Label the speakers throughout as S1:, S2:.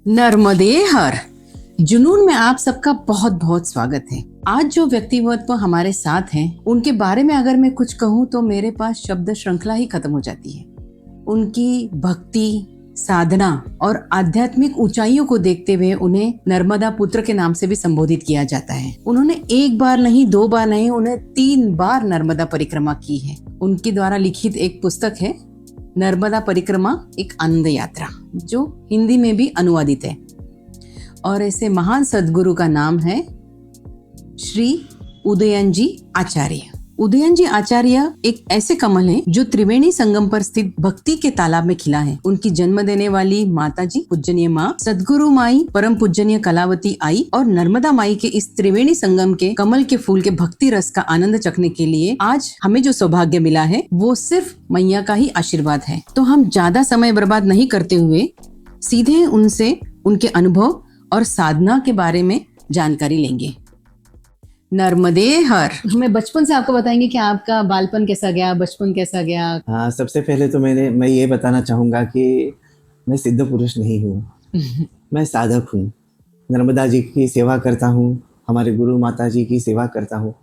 S1: नर्मदे हर जुनून में आप सबका बहुत बहुत स्वागत है। आज जो व्यक्तित्व हमारे साथ हैं, उनके बारे में अगर मैं कुछ कहूँ तो मेरे पास शब्द श्रृंखला ही खत्म हो जाती है। उनकी भक्ति, साधना और आध्यात्मिक ऊंचाइयों को देखते हुए उन्हें नर्मदा पुत्र के नाम से भी संबोधित किया जाता है। उन्होंने एक बार नहीं, दो बार नहीं, उन्हें 3 बार नर्मदा परिक्रमा की है। उनके द्वारा लिखित एक पुस्तक है नर्मदा परिक्रमा एक आनंद यात्रा, जो हिंदी में भी अनुवादित है। और ऐसे महान सद्गुरु का नाम है श्री उदयन जी आचार्य। उदयन जी आचार्य एक ऐसे कमल हैं जो त्रिवेणी संगम पर स्थित भक्ति के तालाब में खिला है। उनकी जन्म देने वाली माता जी पूजनीय माँ सदगुरु माई परम पूजनीय कलावती आई और नर्मदा माई के इस त्रिवेणी संगम के कमल के फूल के भक्ति रस का आनंद चखने के लिए आज हमें जो सौभाग्य मिला है वो सिर्फ मैया का ही आशीर्वाद है। तो हम ज्यादा समय बर्बाद नहीं करते हुए सीधे उनसे उनके अनुभव और साधना के बारे में जानकारी लेंगे। नर्मदे हर। हमें बचपन से आपको बताएंगे कि आपका बालपन कैसा गया, बचपन कैसा गया।
S2: हाँ, सबसे पहले तो मैं ये बताना चाहूँगा कि मैं सिद्ध पुरुष नहीं हूँ। मैं साधक हूँ। नर्मदा जी की सेवा करता हूँ, हमारे गुरु माता जी की सेवा करता हूँ,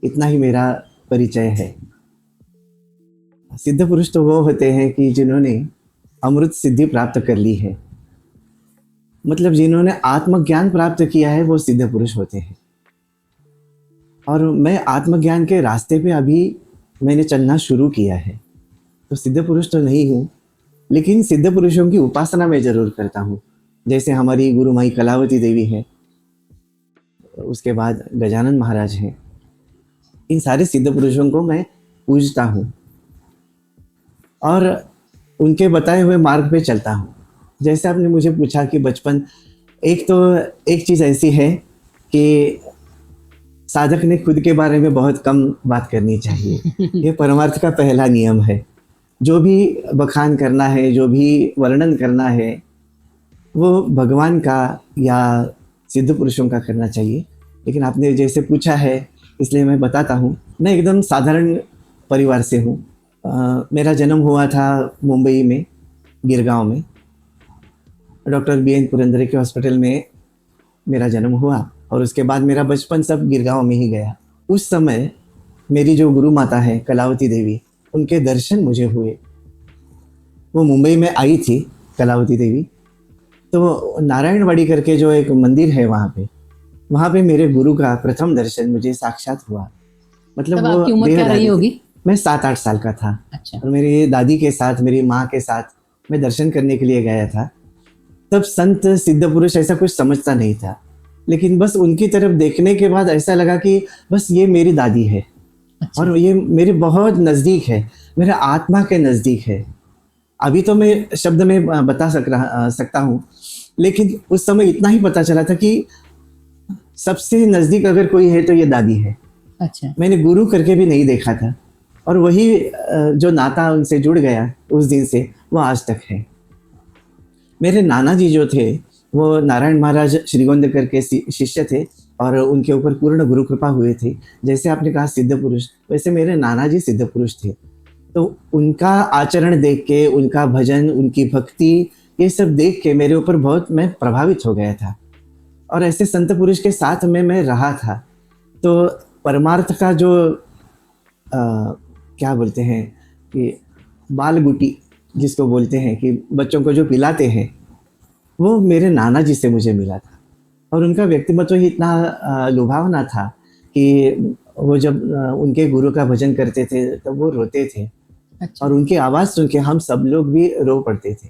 S2: इतना ही मेरा परिचय है। सिद्ध पुरुष तो वो होते हैं कि जिन्होंने अमृत सिद्धि प्राप्त कर ली है, मतलब जिन्होंने आत्मज्ञान प्राप्त किया है, वो सिद्ध पुरुष होते हैं। और मैं आत्मज्ञान के रास्ते पे अभी मैंने चलना शुरू किया है, तो सिद्ध पुरुष तो नहीं हूँ, लेकिन सिद्ध पुरुषों की उपासना मैं ज़रूर करता हूँ। जैसे हमारी गुरु माई कलावती देवी है, उसके बाद गजानन महाराज हैं। इन सारे सिद्ध पुरुषों को मैं पूजता हूँ और उनके बताए हुए मार्ग पे चलता हूँ। जैसे आपने मुझे पूछा कि बचपन, एक चीज़ ऐसी है कि साधक ने खुद के बारे में बहुत कम बात करनी चाहिए। ये परमार्थ का पहला नियम है। जो भी बखान करना है, जो भी वर्णन करना है, वो भगवान का या सिद्ध पुरुषों का करना चाहिए। लेकिन आपने जैसे पूछा है, इसलिए मैं बताता हूँ। मैं एकदम साधारण परिवार से हूँ। मेरा जन्म हुआ था मुंबई में, गिरगांव में। डॉक्टर BN पुरंदरे के हॉस्पिटल में मेरा जन्म हुआ और उसके बाद मेरा बचपन सब गिरगांव में ही गया। उस समय मेरी जो गुरु माता है कलावती देवी, उनके दर्शन मुझे हुए। वो मुंबई में आई थी कलावती देवी, तो नारायणवाड़ी करके जो एक मंदिर है वहाँ पे मेरे गुरु का प्रथम दर्शन मुझे साक्षात हुआ। मतलब
S1: तब
S2: वो
S1: आपकी उम्र क्या रही होगी?
S2: मैं 7-8 साल का था।
S1: अच्छा।
S2: और मेरी दादी के साथ, मेरी माँ के साथ मैं दर्शन करने के लिए गया था। तब संत सिद्ध पुरुष ऐसा कुछ समझता नहीं था, लेकिन बस उनकी तरफ देखने के बाद ऐसा लगा कि बस ये मेरी दादी है।
S1: अच्छा।
S2: और ये मेरे बहुत नज़दीक है, मेरे आत्मा के नज़दीक है। अभी तो मैं शब्द में बता सकता हूँ, लेकिन उस समय इतना ही पता चला था कि सबसे नज़दीक अगर कोई है तो ये दादी है।
S1: अच्छा।
S2: मैंने गुरु करके भी नहीं देखा था, और वही जो नाता उनसे जुड़ गया उस दिन से, वो आज तक है। मेरे नाना जी जो थे, वो नारायण महाराज श्रीगोंदकर के शिष्य थे और उनके ऊपर पूर्ण गुरु कृपा हुए थे। जैसे आपने कहा सिद्ध पुरुष, वैसे मेरे नाना जी सिद्ध पुरुष थे। तो उनका आचरण देख के, उनका भजन, उनकी भक्ति, ये सब देख के मेरे ऊपर बहुत मैं प्रभावित हो गया था। और ऐसे संत पुरुष के साथ में मैं रहा था। तो परमार्थ का जो क्या बोलते हैं कि बाल गुटी जिसको बोलते हैं, कि बच्चों को जो पिलाते हैं, वो मेरे नाना जी से मुझे मिला था। और उनका व्यक्तित्व ही इतना लुभावना था कि वो जब उनके गुरु का भजन करते थे तो वो रोते थे।
S1: अच्छा।
S2: और उनकी आवाज़ सुन के हम सब लोग भी रो पड़ते थे।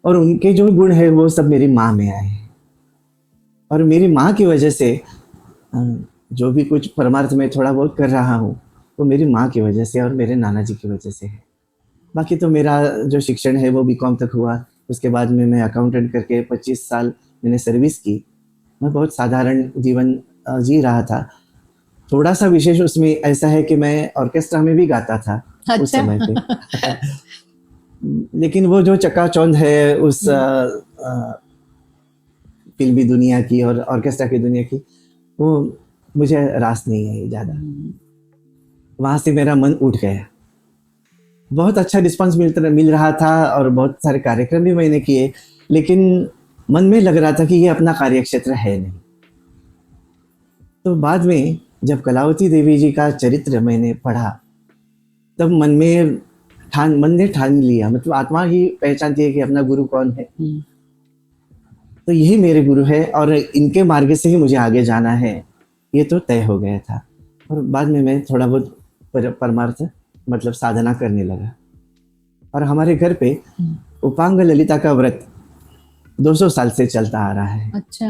S2: और उनके जो गुण है वो सब मेरी माँ में आए हैं। और मेरी माँ की वजह से जो भी कुछ परमार्थ में थोड़ा बहुत कर रहा हूँ, वो मेरी माँ की वजह से और मेरे नाना जी की वजह से है। बाकी तो मेरा जो शिक्षण है वो BCom तक हुआ। उसके बाद में मैं अकाउंटेंट करके 25 साल मैंने सर्विस की। मैं बहुत साधारण जीवन जी रहा था। थोड़ा सा विशेष उसमें ऐसा है कि मैं ऑर्केस्ट्रा में भी गाता था।
S1: अच्छा।
S2: उस समय पे। लेकिन वो जो चकाचौंध है उस फिल्मी दुनिया की और ऑर्केस्ट्रा की दुनिया की, वो मुझे रास नहीं आई ज़्यादा। वहाँ से मेरा मन उठ गया। बहुत अच्छा रिस्पांस मिल रहा था और बहुत सारे कार्यक्रम भी मैंने किए, लेकिन मन में लग रहा था कि ये अपना कार्यक्षेत्र है नहीं। तो बाद में जब कलावती देवी जी का चरित्र मैंने पढ़ा, तब मन ने ठान लिया, मतलब आत्मा ही पहचानती है कि अपना गुरु कौन है। तो यही मेरे गुरु है और इनके मार्ग से ही मुझे आगे जाना है, ये तो तय हो गया था। और बाद में मैं थोड़ा बहुत परमार्थ मतलब साधना करने लगा। और हमारे घर पे उपांग ललिता का व्रत 200 साल से चलता आ रहा है।
S1: अच्छा।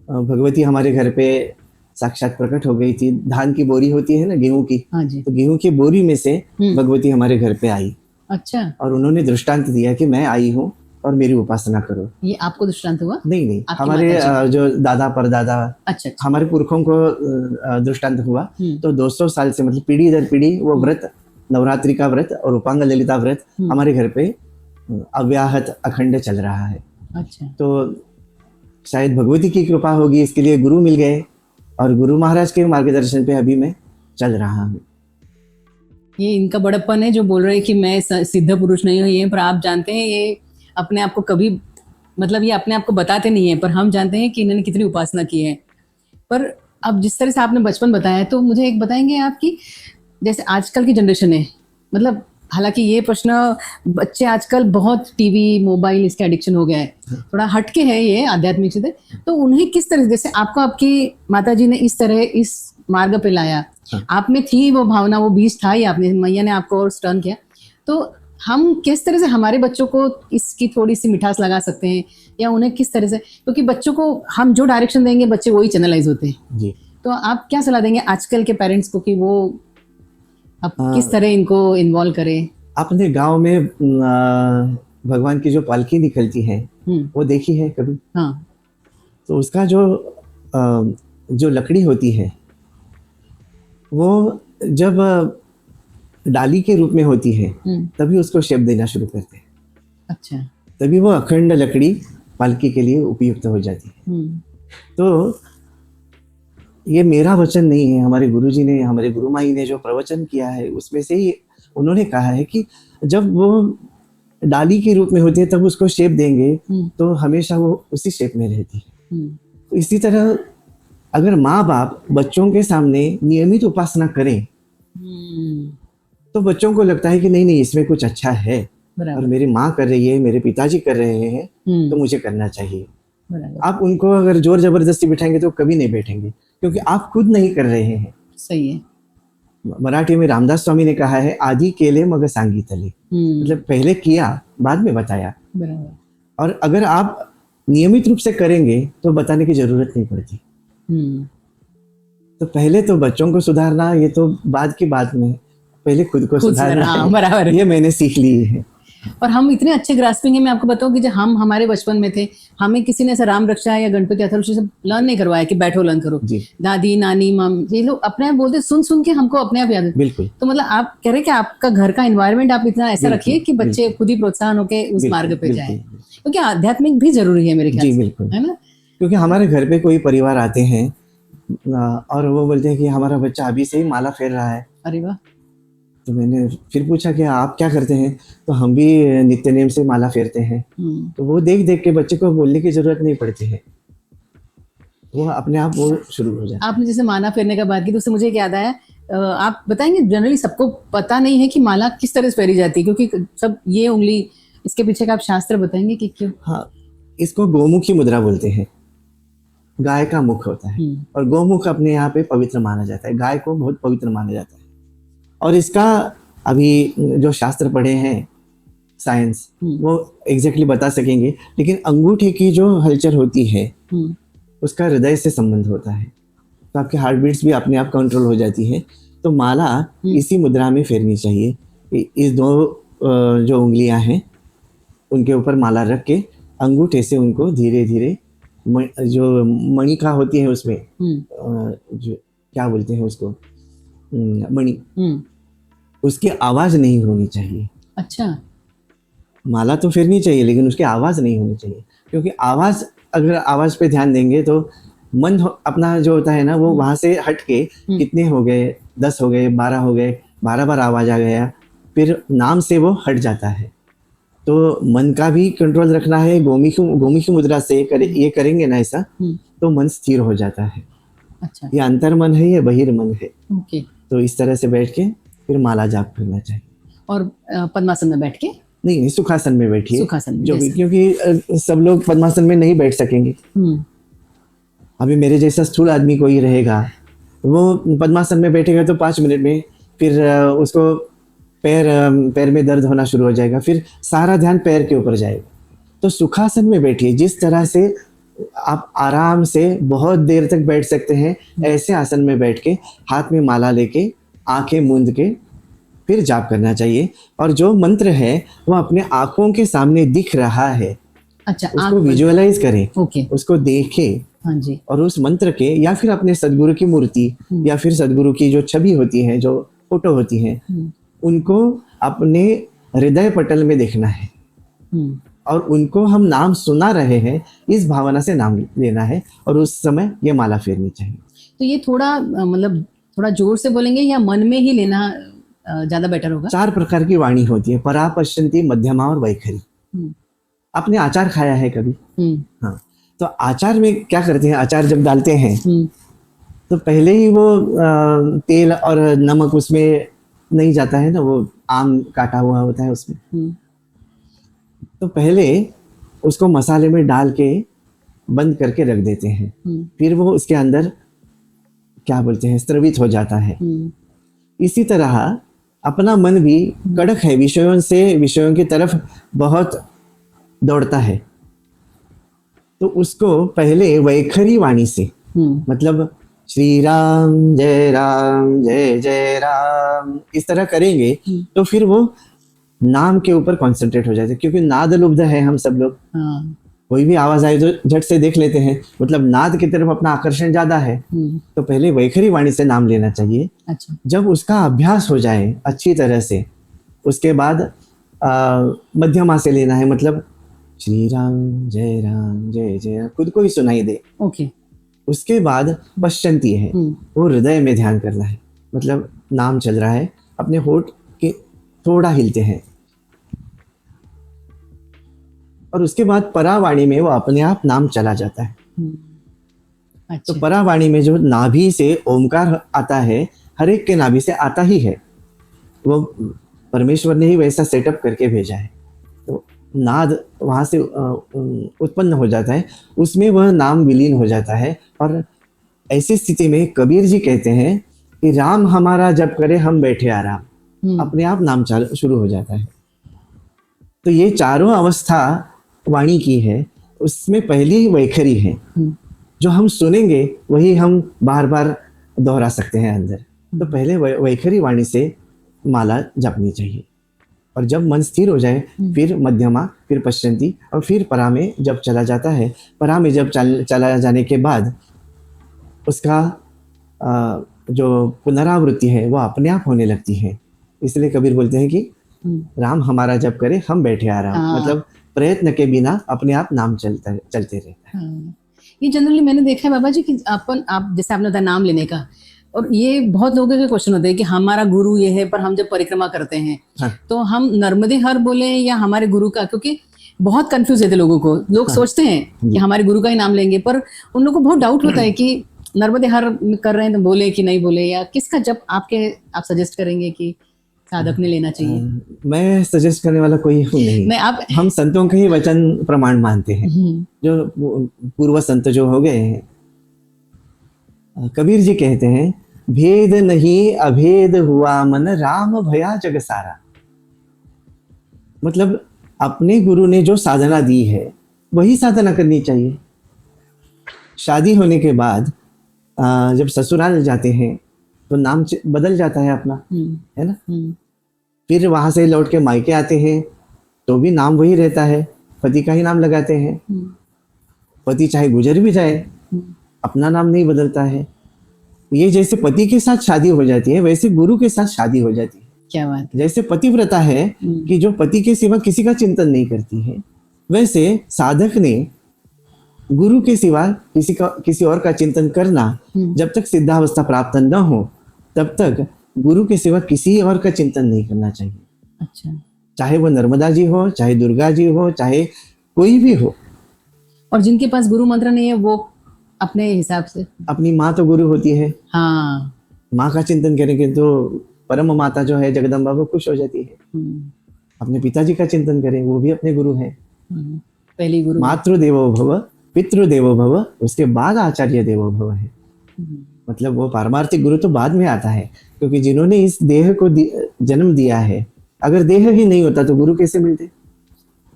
S2: भगवती हमारे घर पे साक्षात प्रकट हो गई थी। धान की बोरी होती है ना, गेहूं की,
S1: हाँ जी।
S2: तो गेहूं की बोरी में से भगवती हमारे घर पे आई।
S1: अच्छा।
S2: और उन्होंने दृष्टांत दिया कि मैं आई हूँ और मेरी उपासना करो।
S1: ये आपको दृष्टांत हुआ?
S2: नहीं,
S1: आपकी
S2: हमारे
S1: माताजी को?
S2: जो दादा परदादा,
S1: अच्छा।
S2: हमारे पुरखों को दृष्टांत हुआ। तो 200 साल से मतलब पीढ़ी दर पीढ़ी वो व्रत, नवरात्रि का व्रत और उपांग ललिता व्रत हमारे घर पे अव्याहत अखंड चल रहा है।
S1: अच्छा।
S2: तो शायद भगवती की कृपा होगी, इसके लिए गुरु मिल गए और गुरु महाराज के मार्गदर्शन पे अभी मैं चल रहा हूँ।
S1: ये इनका बड़प्पन है जो बोल रहे हैं कि मैं सिद्ध पुरुष नहीं हूँ ये, पर आप जानते हैं ये अपने आप को कभी मतलब ये अपने आप को बताते नहीं है, पर हम जानते हैं कि इन्होंने कितनी उपासना की है। पर अब जिस तरह से आपने बचपन बताया, तो मुझे एक बताएंगे आप कि जैसे आजकल की जनरेशन है, मतलब हालांकि ये प्रश्न बच्चे आजकल बहुत टीवी मोबाइल इसके एडिक्शन हो गया है, थोड़ा हटके है ये आध्यात्मिक से, तो उन्हें किस तरह जैसे आपको आपकी माताजी ने इस तरह इस मार्ग पे लाया, आप में थी वो भावना, वो बीज था ही, आपने मैया ने आपको और स्टर्न किया, तो हम किस तरह से हमारे बच्चों को इसकी थोड़ी सी मिठास लगा सकते हैं, या उन्हें किस तरह से, क्योंकि बच्चों को हम जो डायरेक्शन देंगे बच्चे वही चैनलाइज होते हैं
S2: जी।
S1: तो आप क्या सलाह देंगे आजकल के पेरेंट्स को कि वो अब किस तरह इनको इन्वॉल्व करें?
S2: अपने गांव में भगवान की जो पालकी निकलती है वो देखी है कभी?
S1: हाँ।
S2: तो उसका जो लकड़ी होती है वो जब डाली के रूप में होती है तभी उसको शेप देना शुरू करते हैं।
S1: अच्छा।
S2: तभी वो अखंड लकड़ी पालकी के लिए उपयुक्त हो जाती है। तो ये मेरा वचन नहीं है, हमारे गुरुजी ने, हमारे गुरुमाई ने जो प्रवचन किया है उसमें से ही उन्होंने कहा है कि जब वो डाली के रूप में होती है तब उसको शेप देंगे तो हमेशा वो उसी शेप में रहती है। तो इसी तरह अगर माँ बाप बच्चों के सामने नियमित उपासना करें तो बच्चों को लगता है कि नहीं इसमें कुछ अच्छा है और मेरी माँ कर रही है, मेरे पिताजी कर रहे हैं तो मुझे करना चाहिए। आप उनको अगर जोर जबरदस्ती बिठाएंगे तो कभी नहीं बैठेंगे, क्योंकि आप खुद नहीं कर रहे हैं।
S1: सही है।
S2: मराठी में रामदास स्वामी ने कहा है, आदि केले मग सांगितले, मतलब पहले किया बाद में बताया। और अगर आप नियमित रूप से करेंगे तो बताने की जरूरत नहीं पड़ती। तो पहले तो बच्चों को सुधारना ये तो बाद की बात में, पहले खुद को सुधारना,
S1: बराबर,
S2: ये मैंने सीख ली है।
S1: और हम इतने अच्छे ग्रास्पिंग है, मैं आपको बताऊं कि जब हम हमारे बचपन में थे, हमें किसी ने ऐसा राम रक्षा या गणपति अथर्वशीर्ष सब लर्न नहीं करवाया कि बैठो लर्न करो। दादी नानी मम ये लोग अपने आप बोलते, सुन सुन के हमको अपने आप याद।
S2: बिल्कुल।
S1: तो मतलब आप कह रहे हैं कि आपका घर का एनवायरनमेंट आप इतना ऐसा रखिए कि बच्चे खुद ही प्रोत्साहन होके उस मार्ग पे जाए, क्योंकि आध्यात्मिक भी जरूरी है मेरे ख्याल से, है ना?
S2: क्योंकि हमारे घर पे कोई परिवार आते हैं और वो बोलते हैं कि हमारा बच्चा अभी से ही माला फेर रहा है।
S1: अरे वाह।
S2: तो मैंने फिर पूछा कि आप क्या करते हैं? तो हम भी नित्य नेम से माला फेरते हैं। तो वो देख देख के बच्चे को बोलने की जरूरत नहीं पड़ती है, वो अपने आप वो शुरू हो जाए।
S1: आपने जैसे माला फेरने का बात की तो उससे मुझे याद आया, आप बताएंगे जनरली सबको पता नहीं है कि माला किस तरह से फेरी जाती है, क्योंकि सब ये उंगली, इसके पीछे का आप शास्त्र बताएंगे कि क्यों?
S2: हाँ, इसको गोमुखी मुद्रा बोलते हैं। गाय का मुख होता है और गोमुख अपने यहाँ पे पवित्र माना जाता है, गाय को बहुत पवित्र माना जाता है। और इसका अभी जो शास्त्र पढ़े हैं साइंस वो एग्जैक्टली बता सकेंगे, लेकिन अंगूठे की जो हलचल होती है उसका हृदय से संबंध होता है, तो आपके हार्ट बीट्स भी अपने आप कंट्रोल हो जाती है। तो माला इसी मुद्रा में फेरनी चाहिए। इस दो जो उंगलियां हैं उनके ऊपर माला रख के अंगूठे से उनको धीरे धीरे, जो मणिका होती है उसमें जो क्या बोलते हैं उसको, मणि, उसकी आवाज नहीं होनी चाहिए।
S1: अच्छा।
S2: माला तो फेरनी चाहिए लेकिन उसकी आवाज नहीं होनी चाहिए, क्योंकि आवाज, अगर आवाज पे ध्यान देंगे तो मन अपना जो होता है ना वो वहां से हट के कितने हो गए, 10 हो गए, 12 हो गए, 12 बार आवाज आ गया, फिर नाम से वो हट जाता है। तो मन का भी कंट्रोल रखना है। गोमुखी मुद्रा से ये करेंगे ना ऐसा, तो मन स्थिर हो जाता है।
S1: अच्छा।
S2: ये अंतर मन है, ये बहिर्मन है।
S1: ओके।
S2: तो इस तरह से बैठ के फिर माला जाप करना चाहिए।
S1: और पद्मासन में बैठ के?
S2: नहीं, सुखासन में बैठिए।
S1: सुखासन में,
S2: जो
S1: जैसे?
S2: क्योंकि सब लोग पद्मासन में नहीं बैठ सकेंगे। अभी मेरे जैसा स्थूल आदमी कोई रहेगा, वो पद्मासन में बैठेगा तो 5 मिनट में फिर उसको पैर में दर्द होना शुरू हो जाएगा, फिर सारा ध्यान पैर के ऊपर जाएगा। तो सुखासन में बैठिए। जिस तरह से आप आराम से बहुत देर तक बैठ सकते हैं, ऐसे आसन में बैठ के हाथ में माला लेके आंखें मूंद के फिर जाप करना चाहिए। और जो मंत्र है वो अपने आंखों के सामने दिख रहा है,
S1: अच्छा,
S2: उसको विजुअलाइज करें।
S1: ओके।
S2: उसको देखें।
S1: हाँ जी।
S2: और उस मंत्र के या फिर अपने सदगुरु की मूर्ति या फिर सदगुरु की जो छवि होती है, जो फोटो होती है, उनको अपने हृदय पटल में देखना है। और उनको हम नाम सुना रहे हैं, इस भावना से नाम लेना है और उस समय ये माला फेरनी चाहिए।
S1: तो ये थोड़ा मतलब थोड़ा जोर से बोलेंगे या मन में ही लेना ज्यादा बेटर होगा?
S2: 4 प्रकार की वाणी होती है, परा, पश्चंती, मध्यमा और वैखरी। आपने आचार खाया है कभी? हाँ। तो आचार में क्या करते हैं, आचार जब डालते हैं तो पहले ही वो तेल और नमक उसमें नहीं जाता है ना, वो आम काटा हुआ होता है उसमें। तो पहले उसको मसाले में डाल के बंद करके रख देते हैं, फिर वो उसके अंदर क्या बोलते हैं, स्रवित हो जाता है। इसी तरह अपना मन भी कड़क है, विषयों की तरफ बहुत दौड़ता है। तो उसको पहले वैखरी वाणी से, मतलब श्री राम जय जय राम, इस तरह करेंगे तो फिर वो नाम के ऊपर कंसंट्रेट हो जाते हैं। क्योंकि नाद लुब्ध है हम सब लोग। कोई भी आवाज आए तो झट से देख लेते हैं, मतलब नाद की तरफ अपना आकर्षण ज्यादा है। तो पहले वैखरी वाणी से नाम लेना चाहिए। अच्छा। जब उसका अभ्यास हो जाए अच्छी तरह से, उसके बाद मध्यमा से लेना है, मतलब श्री राम जय जय खुद को ही सुनाई दे। ओके। उसके बाद पश्चंती है, वो हृदय में ध्यान करना है, मतलब नाम चल रहा है, अपने होठ के थोड़ा हिलते हैं। और उसके बाद परावाणी में वो अपने आप नाम चला जाता है। अच्छा। तो परावाणी में जो नाभि से ओमकार आता है, हर एक के नाभि से आता ही है, वो परमेश्वर ने ही वैसा सेटअप करके भेजा है। तो नाद वहाँ से उत्पन्न हो जाता है, उसमें वह नाम विलीन हो जाता है। और ऐसी स्थिति में कबीर जी कहते हैं कि राम हमारा जप करे हम बैठे आराम, अपने आप नाम शुरू हो जाता है। तो ये चारों अवस्था वाणी की है। उसमें पहली वैखरी है, जो हम सुनेंगे वही हम बार बार दोहरा सकते हैं अंदर। तो पहले वैखरी वाणी से माला जपनी चाहिए। और जब मन स्थिर हो जाए फिर मध्यमा, फिर पश्चंती और फिर परा में जब चला जाता है। परा में जब चला जाने के बाद उसका जो पुनरावृत्ति है वो अपने आप होने लगती है। इसलिए कबीर बोलते हैं कि राम हमारा जप करे हम बैठे आराम, मतलब प्रयत्न के बिना अपने आप नाम चलते रहता है।
S1: ये जनरली मैंने देखा है बाबा जी कि आप जैसे आपने बताया नाम लेने का, और ये बहुत लोगों के क्वेश्चन होते हैं कि हमारा गुरु ये है, पर हम जब परिक्रमा करते हैं तो हम नर्मदे हर बोले या हमारे गुरु का, क्योंकि बहुत कंफ्यूज रहते लोगों को। लोग सोचते हैं कि हमारे गुरु का ही नाम लेंगे, पर उन लोगों को बहुत डाउट होता है कि नर्मदे हर कर रहे हैं तो बोले कि नहीं बोले, या किसका जब आप सजेस्ट करेंगे कि साधक ने लेना चाहिए?
S2: मैं सजेस्ट करने वाला कोई हूँ नहीं। हम संतों के ही वचन प्रमाण मानते हैं, जो पूर्व संत जो हो गए हैं। कबीर जी कहते हैं भेद नहीं अभेद हुआ मन, राम भया जग सारा। मतलब अपने गुरु ने जो साधना दी है वही साधना करनी चाहिए। शादी होने के बाद जब ससुराल जाते हैं तो नाम बदल जाता है अपना, है ना। फिर वहां से लौट के मायके आते हैं तो भी नाम वही रहता है, पति का ही नाम लगाते हैं। पति चाहे गुजर भी जाए अपना नाम नहीं बदलता है। ये जैसे पति के साथ शादी हो जाती है, वैसे गुरु के साथ शादी हो जाती है।
S1: क्या बात।
S2: जैसे पतिव्रता है कि जो पति के सिवा किसी का चिंतन नहीं करती है, वैसे साधक ने गुरु के सिवा किसी और का चिंतन करना, जब तक सिद्धावस्था प्राप्त न हो तब तक गुरु के सिवा किसी और का चिंतन नहीं करना चाहिए। अच्छा। चाहे वो नर्मदा जी हो, चाहे दुर्गा जी हो, चाहे कोई भी हो।
S1: और जिनके पास गुरु मंत्र नहीं है वो अपने हिसाब से,
S2: अपनी माँ तो गुरु होती है,
S1: हाँ।
S2: माँ का चिंतन करेंगे तो परम माता जो है जगदम्बा वो खुश हो जाती है। अपने पिताजी का चिंतन करें, वो भी अपने गुरु हैं।
S1: पहली गुरु
S2: मातृ देवो भव, पितृ देवो भव, उसके बाद आचार्य देवो भव है। मतलब वो पारमार्थिक गुरु तो बाद में आता है, क्योंकि जिन्होंने इस देह को जन्म दिया है, अगर देह ही नहीं होता तो गुरु कैसे मिलते।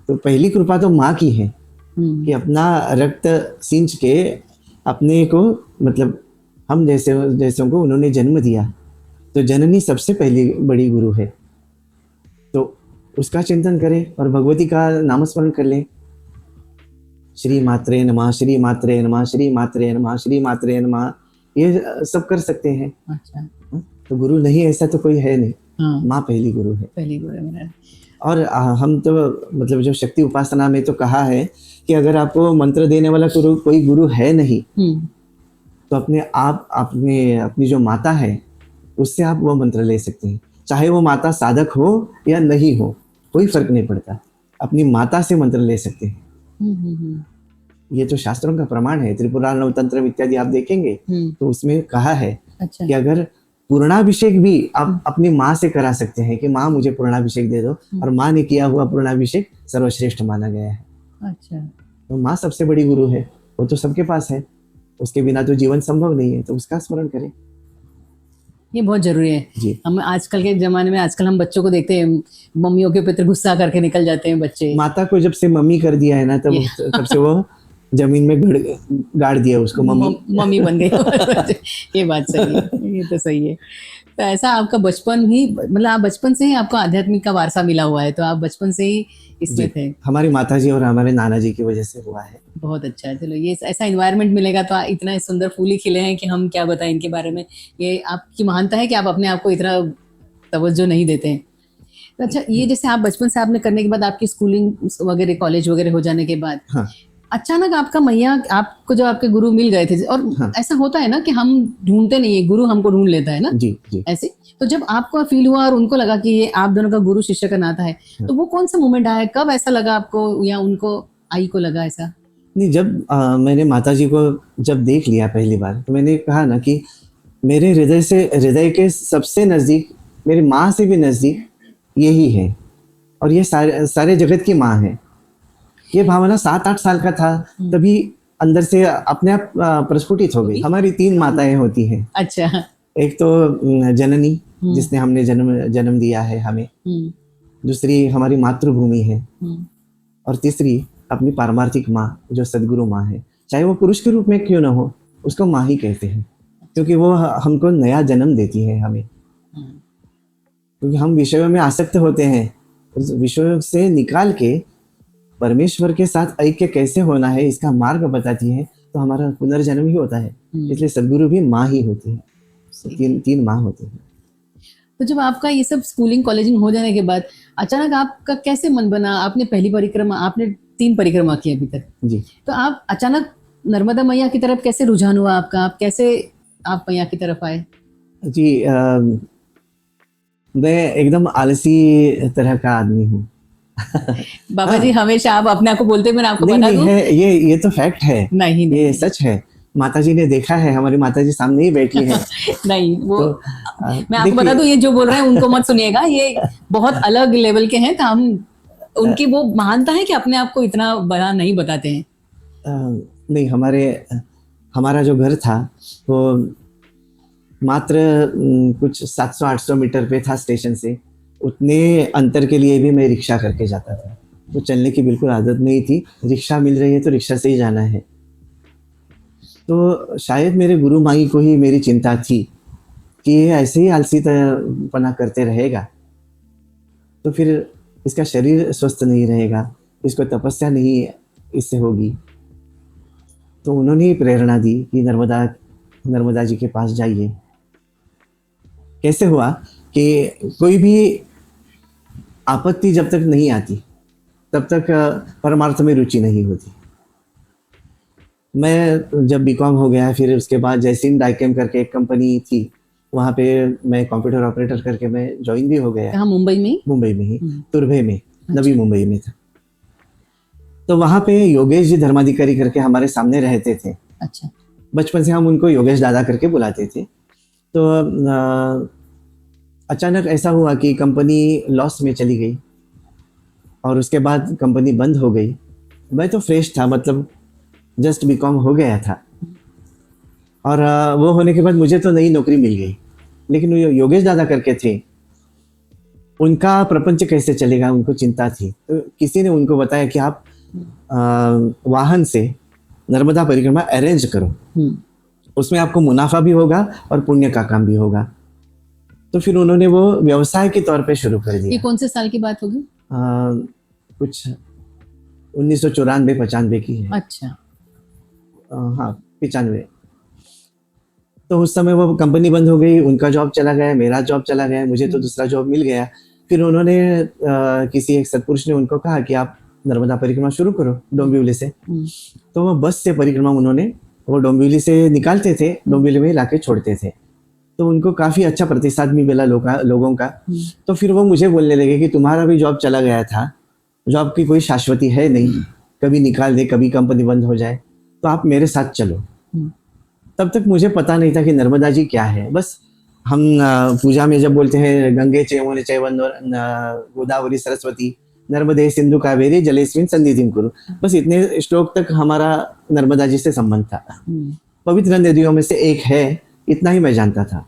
S2: तो पहली कृपा तो माँ की है कि अपना रक्त सिंच के अपने को, मतलब हम जैसों को उन्होंने जन्म दिया। तो जननी सबसे पहली बड़ी गुरु है, तो उसका चिंतन करें और भगवती का नामस्मरण कर लें। श्री मात्रे नमः, श्री मात्रे नमः, श्री मात्रे नमः, श्री मात्रे नमः, ये सब कर सकते हैं।
S1: अच्छा।
S2: तो गुरु नहीं ऐसा तो कोई है नहीं,
S1: हाँ।
S2: माँ पहली गुरु है।
S1: पहली गुरु है मेरा। और
S2: हम तो मतलब जो शक्ति उपासना में तो कहा है कि अगर आपको मंत्र देने वाला कोई गुरु है नहीं, तो अपनी जो माता है उससे आप वो मंत्र ले सकते हैं। चाहे वो माता साधक हो या नहीं हो, कोई फर्क नहीं पड़ता, अपनी माता से मंत्र ले सकते हैं। ये तो शास्त्रों का प्रमाण है। त्रिपुरा नवतंत्र इत्यादि आप देखेंगे तो उसमें कहा है कि अगर पूर्णाभिषेक भी आप अपनी माँ से करा सकते हैं कि माँ मुझे पूर्णाभिषेक दे दो, और माँ ने किया हुआ पूर्णाभिषेक सर्वश्रेष्ठ माना गया है।
S1: अच्छा।
S2: तो माँ सबसे बड़ी गुरु है, वो तो सबके पास है, उसके बिना तो जीवन संभव नहीं है, तो उसका स्मरण करें।
S1: ये बहुत जरूरी है जी। हम आजकल के जमाने में, आजकल हम बच्चों को देखते हैं, मम्मियों के ऊपर गुस्सा करके निकल जाते हैं बच्चे।
S2: माता को जब से मम्मी कर दिया है ना, तब से वो जमीन में गाड़ दिया उसको,
S1: मम्मी बन गई। ये बात सही है, ये तो सही है। तो ऐसा आपका बचपन ही, मतलब आप बचपन से ही आपको आध्यात्मिक का वारसा मिला हुआ है, तो आप बचपन से ही इसमें थे।
S2: हमारी माता जी और हमारे नाना जी की वजह से हुआ है।
S1: बहुत अच्छा है। चलो, ये ऐसा इन्वायरमेंट मिलेगा तो इतना सुंदर फूल ही खिले हैं कि हम क्या बताएं इनके बारे में। ये आपकी महानता है कि आप अपने आप को इतना तवज्जो नहीं देते हैं। तो अच्छा, ये जैसे आप बचपन से आपने करने के बाद, आपकी स्कूलिंग वगैरह, कॉलेज वगैरह हो जाने के बाद, हाँ, अचानक आपका मैया आपको, जो आपके गुरु मिल गए थे, और हाँ, ऐसा होता है ना कि हम ढूंढते नहीं है, गुरु हमको ढूंढ लेता है ना। जी, जी। ऐसे तो जब आपको फील हुआ और उनको लगा कि ये आप दोनों का गुरु शिष्य का नाता है, हाँ, तो वो कौन सा मोमेंट आया, कब ऐसा लगा आपको, या उनको आई को लगा ऐसा? नहीं, जब मैंने माता जी को जब देख लिया पहली बार, तो मैंने कहा ना कि मेरे हृदय के सबसे नज़दीक, मेरी माँ से भी नज़दीक यही है, और ये सारे जगत की माँ है। ये भावना 7-8 साल का था तभी अंदर से अपने आप प्रस्फुटित हो गई। हमारी 3 माताएं होती हैं। अच्छा। एक तो जननी, जिसने हमने जन्म दिया है हमें, दूसरी हमारी मातृभूमि है, और तीसरी अपनी पारमार्थिक माँ जो सदगुरु माँ है। चाहे वो पुरुष के रूप में क्यों ना हो, उसको माँ ही कहते हैं, क्योंकि वो हमको नया जन्म देती है हमें। क्योंकि हम विषयों में आसक्त होते हैं, उस विषयों से निकाल के परमेश्वर के साथ ऐक्य कैसे होना है इसका मार्ग बताती है, तो हमारा पुनर्जन्म ही होता है। इसलिए सदगुरु भी माँ ही होती है। तीन माँ होती है। तो जब आपका ये सब स्कूलिंग कॉलेजिंग हो जाने के बाद अचानक आपका कैसे मन बना? आपने पहली परिक्रमा, आपने 3 परिक्रमा की अभी तक जी, तो आप अचानक नर्मदा मैया की तरफ कैसे रुझान हुआ आपका? आप कैसे मैया की तरफ आए? जी, मैं एकदम आलसी तरह का आदमी हूँ। बाबा जी हमेशा आप अपने आप को बोलते हैं, मैं आपको बता दूं, ये तो फैक्ट है। नहीं, ये सच है। माताजी ने देखा है, हमारी माताजी सामने ही बैठी है। नहीं, वो तो, मैं आपको बता दूं, ये जो बोल रहे हैं उनको मत सुनिएगा, ये बहुत अलग लेवल के हैं। तो हम उनकी वो महानता है कि अपने आप को इतना बड़ा नहीं बताते हैं। नहीं, हमारा जो घर था वो मात्र कुछ 700-800 मीटर पे था स्टेशन से। उतने अंतर के लिए भी मैं रिक्शा करके जाता था, तो चलने की बिल्कुल आदत नहीं थी। रिक्शा मिल रही है तो रिक्शा से ही जाना है। तो शायद मेरे गुरु माई को ही मेरी चिंता थी कि ये ऐसे ही आलसी पना करते रहेगा तो फिर इसका शरीर स्वस्थ नहीं रहेगा, इसको तपस्या नहीं इससे होगी। तो उन्होंने ही प्रेरणा दी कि नर्मदा जी के पास जाइए। कैसे हुआ कि कोई भी आपत्ति जब तक नहीं आती तब तक परमार्थ में रुचि नहीं होती। मैं जब बीकॉम हो गया, फिर उसके बाद जयसिंह डाइकेम करके एक कंपनी थी,
S2: वहाँ पे मैं कंप्यूटर ऑपरेटर करके मैं ज्वाइन भी हो गया,
S1: कहाँ, मुंबई में?
S2: मुंबई में ही,
S1: हम्म।
S2: तुर्भे में, नवी
S1: अच्छा।
S2: मुंबई में था। तो वहाँ पे योगेश जी धर्माधिकारी करके हमारे सामने रहते थे।
S1: अच्छा।
S2: बचपन से हम उनको योगेश दादा करके बुलाते थे। तो अचानक ऐसा हुआ कि कंपनी लॉस में चली गई और उसके बाद कंपनी बंद हो गई। मैं तो फ्रेश था, मतलब जस्ट बीकॉम हो गया था, और वो होने के बाद मुझे तो नई नौकरी मिल गई। लेकिन वो योगेश दादा करके थे, उनका प्रपंच कैसे चलेगा उनको चिंता थी। तो किसी ने उनको बताया कि आप वाहन से नर्मदा परिक्रमा अरेंज करो, उसमें आपको मुनाफा भी होगा और पुण्य का काम भी होगा। तो फिर उन्होंने वो व्यवसाय के तौर पे शुरू कर
S1: ये
S2: दिया।
S1: कौन से साल की बात होगी?
S2: कुछ 1994-95 की है।
S1: अच्छा।
S2: हाँ, 95। तो उस समय वो कंपनी बंद हो गई, उनका जॉब चला गया, मेरा जॉब चला गया, मुझे तो दूसरा जॉब मिल गया। फिर उन्होंने किसी एक सत्पुरुष ने उनको कहा कि आप नर्मदा परिक्रमा शुरू करो डोंबिवली से। तो वो बस से परिक्रमा उन्होंने, वो डोंबिवली से निकालते थे, डोंबिवली में लाके छोड़ते थे। तो उनको काफ़ी अच्छा प्रतिसाद भी मिला लोगों का। तो फिर वो मुझे बोलने लगे कि तुम्हारा भी जॉब चला गया था, जॉब की कोई शाश्वती है नहीं, कभी निकाल दे, कभी कंपनी बंद हो जाए, तो आप मेरे साथ चलो। तब तक मुझे पता नहीं था कि नर्मदा जी क्या है। बस हम पूजा में जब बोलते हैं गंगे चैमुने चैवंदो गोदावरी सरस्वती नर्मदे सिंधु कावेरी जलेस्मिन सन्निधिं कुरु, बस इतने श्लोक तक हमारा नर्मदा जी से संबंध था। पवित्र नदियों में से एक है, इतना ही मैं जानता था।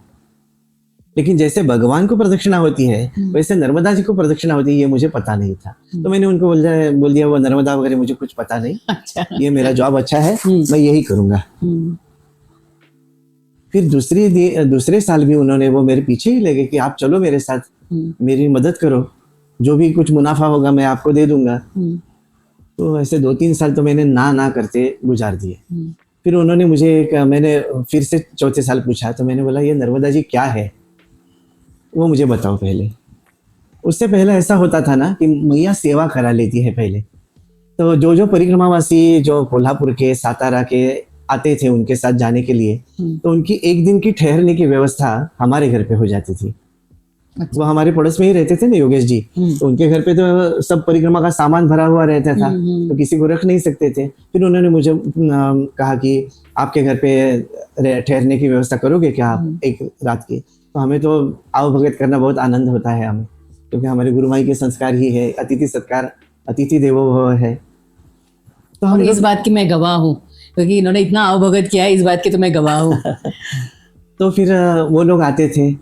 S2: लेकिन जैसे भगवान को प्रदक्षिणा होती है वैसे नर्मदा जी को प्रदक्षिणा होती है, ये मुझे पता नहीं था। तो मैंने उनको बोल दिया वो नर्मदा वगैरह मुझे कुछ पता नहीं।
S1: अच्छा।
S2: ये मेरा जॉब अच्छा है, मैं यही करूँगा। फिर दूसरे साल भी उन्होंने वो मेरे पीछे ही लगे कि आप चलो मेरे साथ, मेरी मदद करो, जो भी कुछ मुनाफा होगा मैं आपको दे दूंगा। तो ऐसे 2-3 साल तो मैंने ना करते गुजार दिए। फिर उन्होंने मैंने फिर से चौथे साल पूछा, तो मैंने बोला ये नर्मदा जी क्या है, वो मुझे बताओ पहले। उससे पहले ऐसा होता था ना कि मैया सेवा करा लेती है पहले। तो जो परिक्रमावासी जो कोल्हापुर के, सातारा के आते थे उनके साथ जाने के लिए, तो उनकी एक दिन की ठहरने की व्यवस्था हमारे घर पे हो जाती थी।
S1: अच्छा।
S2: वो हमारे पड़ोस में ही रहते थे ना योगेश जी, तो उनके घर पे तो सब परिक्रमा का सामान भरा हुआ रहता था, तो किसी को रख नहीं सकते थे। फिर उन्होंने मुझे कहा कि आपके घर पे ठहरने की व्यवस्था करोगे क्या आप एक रात की? तो हमें तो आवभगत करना बहुत आनंद होता है हमें, क्योंकि हमारे गुरुमाई के संस्कार ही है अतिथि सत्कार, अतिथि देवो भव है। तो
S1: और इस बात की मैं गवाह हूँ, क्योंकि इन्होंने इतना आवभगत किया है, इस बात की तो मैं गवाह हूँ।
S2: तो फिर वो लोग आते थे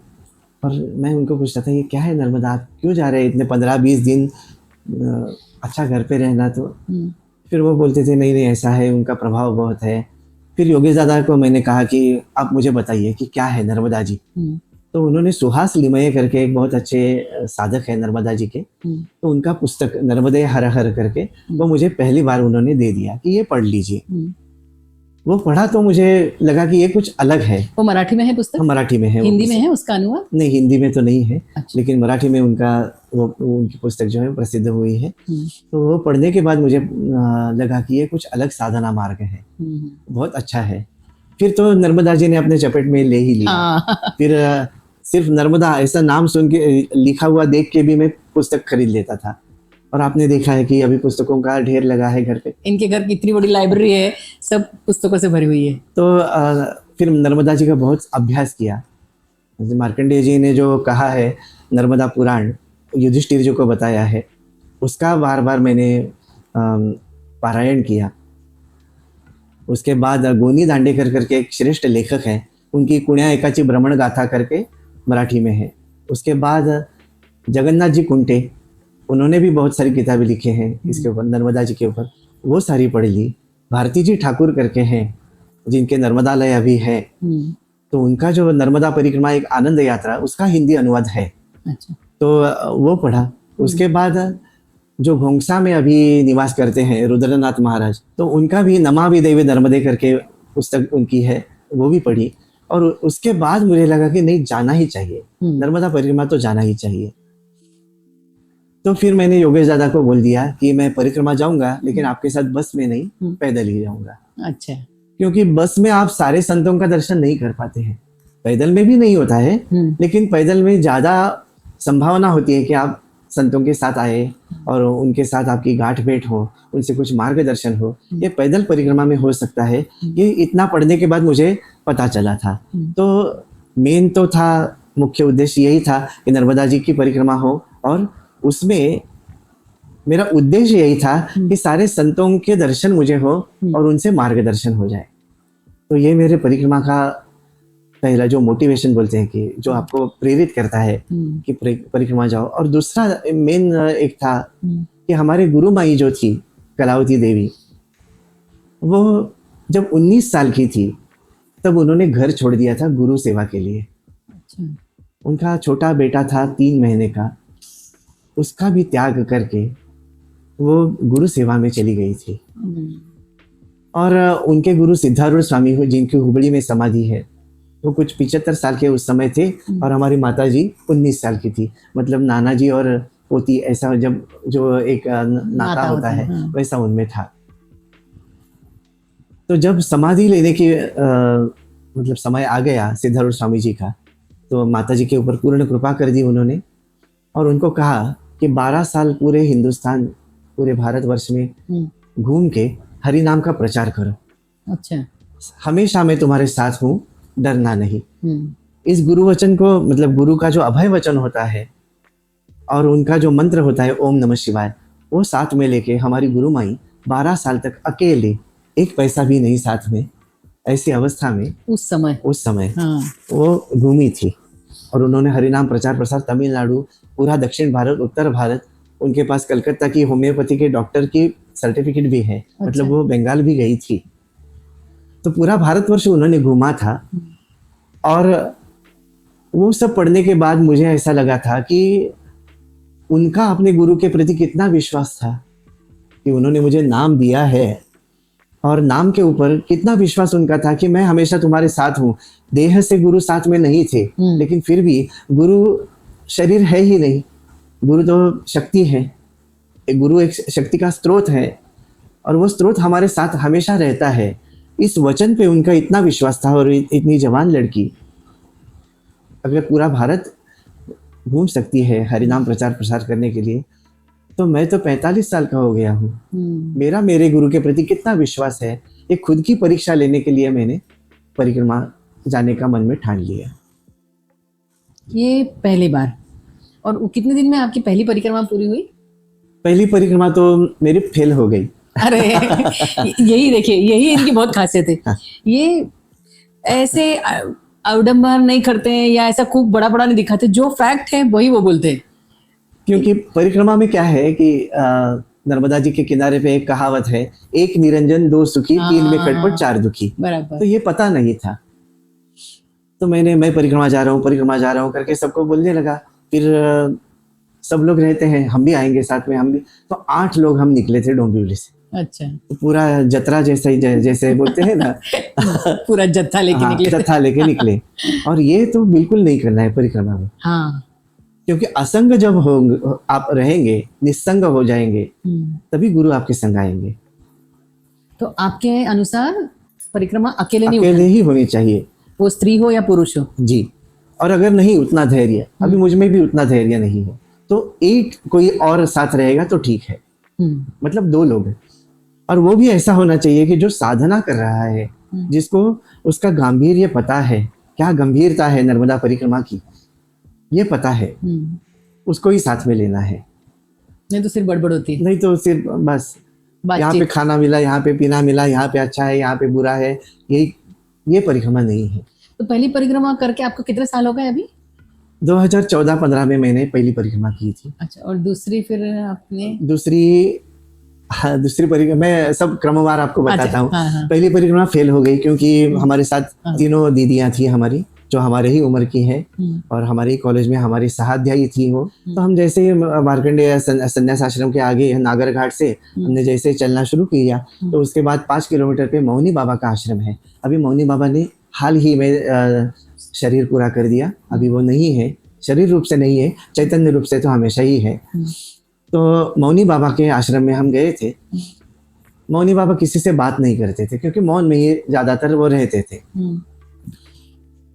S2: और मैं उनको पूछता था ये क्या है नर्मदा, आप क्यों जा रहे हैं इतने 15-20 दिन, अच्छा घर पे रहना। तो फिर वो बोलते थे नहीं ऐसा है, उनका प्रभाव बहुत है। फिर योगेश दादा को मैंने कहा कि आप मुझे बताइए कि क्या है नर्मदा जी। तो उन्होंने सुहास लिमये करके एक बहुत अच्छे साधक है नर्मदा जी के, तो उनका पुस्तक नर्मदे हर हर करके वो मुझे पहली बार उन्होंने दे दिया कि ये पढ़ लीजिए। वो पढ़ा तो मुझे लगा कि ये कुछ अलग है।
S1: वो मराठी में है पुस्तक?
S2: मराठी में है।
S1: हिंदी में है उसका अनुवाद?
S2: नहीं, हिंदी में तो नहीं है।
S1: अच्छा।
S2: लेकिन मराठी में उनकी पुस्तक जो है प्रसिद्ध हुई है। तो वो पढ़ने के बाद मुझे लगा कि ये कुछ अलग साधना मार्ग है, बहुत अच्छा है। फिर तो नर्मदा जी ने अपने चपेट में ले ही लिया। फिर सिर्फ नर्मदा ऐसा नाम सुन के, लिखा हुआ देख के भी मैं पुस्तक खरीद लेता था। और आपने देखा है कि अभी पुस्तकों का ढेर लगा है घर पे।
S1: इनके घर की इतनी बड़ी लाइब्रेरी है, सब पुस्तकों से भरी हुई है।
S2: तो फिर नर्मदा जी का बहुत अभ्यास किया। मार्कंडेय जी ने जो कहा है नर्मदा पुराण, युधिष्ठिर जी को बताया है, उसका बार बार मैंने पारायण किया। उसके बाद गोनी दांडेकर करके एक श्रेष्ठ लेखक हैं, उनकी कुण्या एकाची भ्रमण गाथा करके मराठी में है। उसके बाद जगन्नाथ जी कुंटे, उन्होंने भी बहुत सारी किताबें लिखे हैं इसके ऊपर, नर्मदा जी के ऊपर, वो सारी पढ़ ली। भारती जी ठाकुर करके हैं जिनके नर्मदालय अभी है, तो उनका जो नर्मदा परिक्रमा एक आनंद यात्रा, उसका हिंदी अनुवाद है।
S1: अच्छा।
S2: तो वो पढ़ा। उसके बाद जो घोंगसा में अभी निवास करते हैं रुद्रनाथ महाराज, तो उनका भी नमामि देवी नर्मदे करके पुस्तक उनकी है, वो भी पढ़ी। और उसके बाद मुझे लगा कि नहीं, जाना ही चाहिए, नर्मदा परिक्रमा तो जाना ही चाहिए। तो फिर मैंने योगेश दादा को बोल दिया कि मैं परिक्रमा जाऊंगा, लेकिन आपके साथ बस में नहीं, पैदल ही जाऊंगा।
S1: अच्छा।
S2: क्योंकि बस में आप सारे संतों का दर्शन नहीं कर पाते हैं, पैदल में भी नहीं होता है, लेकिन पैदल में ज़्यादा संभावना होती है कि आप संतों के साथ आए और उनके साथ आपकी गांठ भेंट हो, उनसे कुछ मार्गदर्शन हो। ये पैदल परिक्रमा में हो सकता है। ये इतना पढ़ने के बाद मुझे पता चला था। तो मेन तो था, मुख्य उद्देश्य यही था कि नर्मदा जी की परिक्रमा हो, और उसमें मेरा उद्देश्य यही था कि सारे संतों के दर्शन मुझे हो और उनसे मार्गदर्शन हो जाए। तो ये मेरे परिक्रमा का पहला जो मोटिवेशन बोलते हैं कि जो आपको प्रेरित करता है कि परिक्रमा जाओ। और दूसरा मेन एक था कि हमारे गुरु माई जो थी कलावती देवी, वो जब 19 साल की थी तब उन्होंने घर छोड़ दिया था गुरु सेवा के लिए।
S1: अच्छा।
S2: उनका छोटा बेटा था 3 महीने का, उसका भी त्याग करके वो गुरु सेवा में चली गई थी। और उनके गुरु सिद्धारूढ़ स्वामी हो, जिनकी हुबली में समाधि है, वो कुछ 75 साल के उस समय थे और हमारी माता जी 19 साल की थी। मतलब नाना जी और पोती ऐसा जब जो एक नाता होता है, वैसा उनमें था। तो जब समाधि लेने की मतलब समय आ गया सिद्धारूढ़ स्वामी जी का, तो माता जी के ऊपर पूर्ण कृपा कर दी उन्होंने और उनको कहा कि 12 साल पूरे हिंदुस्तान, पूरे भारतवर्ष में घूम के हरि नाम का प्रचार करो।
S1: अच्छा।
S2: हमेशा मैं तुम्हारे साथ हूँ, डरना नहीं। इस गुरु वचन को, मतलब गुरु का जो अभय वचन होता है और उनका जो मंत्र होता है ओम नमः शिवाय, वो साथ में लेके हमारी गुरु माई 12 साल तक अकेले, एक पैसा भी नहीं साथ में, ऐसी अवस्था में उस समय वो घूमी थी। और उन्होंने हरिनाम प्रचार प्रसार तमिलनाडु, पूरा दक्षिण भारत, उत्तर भारत, उनके पास कलकत्ता की होम्योपैथी के डॉक्टर की सर्टिफिकेट भी है। अच्छा। मतलब वो बंगाल भी गई थी। तो पूरा भारतवर्ष उन्होंने घूमा था। और वो सब पढ़ने के बाद मुझे ऐसा लगा था कि उनका अपने गुरु के प्रति कितना विश्वास था कि उन्होंने मुझे नाम दिया है और नाम के ऊपर कितना विश्वास उनका था कि मैं हमेशा तुम्हारे साथ हूँ। देह से गुरु साथ में नहीं थे, लेकिन फिर भी गुरु शरीर है ही नहीं, गुरु तो शक्ति है, गुरु एक शक्ति का स्रोत है और वो स्रोत हमारे साथ हमेशा रहता है। इस वचन पे उनका इतना विश्वास था। और इतनी जवान लड़की अगर पूरा भारत घूम सकती है हरिनाम प्रचार प्रसार करने के लिए, तो मैं तो 45 साल का हो गया हूँ। मेरा मेरे गुरु के प्रति कितना विश्वास है, ये खुद की परीक्षा लेने के लिए मैंने परिक्रमा जाने का मन में ठान लिया।
S1: ये पहली बार। और वो कितने दिन में आपकी पहली परिक्रमा पूरी हुई?
S2: पहली परिक्रमा तो मेरी फेल हो गई।
S1: अरे यही देखिए, यही इनकी बहुत खासियत है। ये ऐसे अवडंबर नहीं करते हैं या ऐसा खूब बड़ा बड़ा नहीं दिखाते, जो फैक्ट है वही वो बोलते हैं।
S2: क्योंकि परिक्रमा में क्या है कि नर्मदा जी के किनारे पे एक कहावत है, एक निरंजन दो सुखी, 3 में खटपट 4 दुखी।
S1: बराबर।
S2: तो ये पता नहीं था। तो मैं परिक्रमा जा रहा हूँ करके सबको बोलने लगा। फिर सब लोग रहते हैं, हम भी आएंगे साथ में, हम भी। तो 8 लोग हम निकले थे डोंबिवली से।
S1: अच्छा।
S2: तो पूरा जतरा जैसा ही, जैसे बोलते हैं ना
S1: पूरा जत्था लेके निकले।
S2: जत्था लेके निकले। और ये तो बिल्कुल नहीं करना है परिक्रमा में।
S1: हाँ।
S2: क्योंकि असंग जब हो आप रहेंगे, निस्संग हो जाएंगे, तभी गुरु आपके संग आएंगे।
S1: तो आपके अनुसार परिक्रमा अकेले
S2: ही होनी चाहिए,
S1: वो स्त्री हो या पुरुष हो।
S2: जी। और अगर नहीं उतना धैर्य, अभी मुझ में भी उतना धैर्य नहीं है, तो एक कोई और साथ रहेगा तो ठीक है। मतलब 2 लोग। और वो भी ऐसा होना चाहिए कि जो साधना कर रहा है, जिसको उसका गांभीर्य पता है, क्या गंभीरता है नर्मदा परिक्रमा की, ये पता है, उसको ही साथ में लेना है।
S1: नहीं तो सिर्फ बड़बड़ होती है।
S2: नहीं तो सिर्फ बस यहाँ पे खाना मिला, यहाँ पे पीना मिला, यहाँ पे अच्छा है, यहाँ पे बुरा है, ये परिक्रमा नहीं है।
S1: तो पहली परिक्रमा करके आपको कितने साल हो गए अभी?
S2: 2014-15 में मैंने पहली परिक्रमा की थी। अच्छा।
S1: और दूसरी फिर आपने?
S2: दूसरी परिक्रमा मैं सब क्रमवार आपको बताता हूँ।
S1: हाँ।
S2: पहली परिक्रमा फेल हो गई क्योंकि हमारे साथ 3 दीदियाँ थी हमारी, जो हमारे ही उम्र की हैं और हमारे कॉलेज में हमारी सहाध्यायी थी वो। तो हम जैसे ही मार्कंडेय संन्यास आश्रम के आगे नागर घाट से हमने जैसे चलना शुरू किया, तो उसके बाद 5 किलोमीटर पे मौनी बाबा का आश्रम है। अभी मौनी बाबा ने हाल ही में शरीर पूरा कर दिया, अभी वो नहीं है, शरीर रूप से नहीं है, चैतन्य रूप से तो हमेशा ही है। तो मौनी बाबा के आश्रम में हम गए थे। मौनी बाबा किसी से बात नहीं करते थे क्योंकि मौन में ही ज्यादातर वो रहते थे।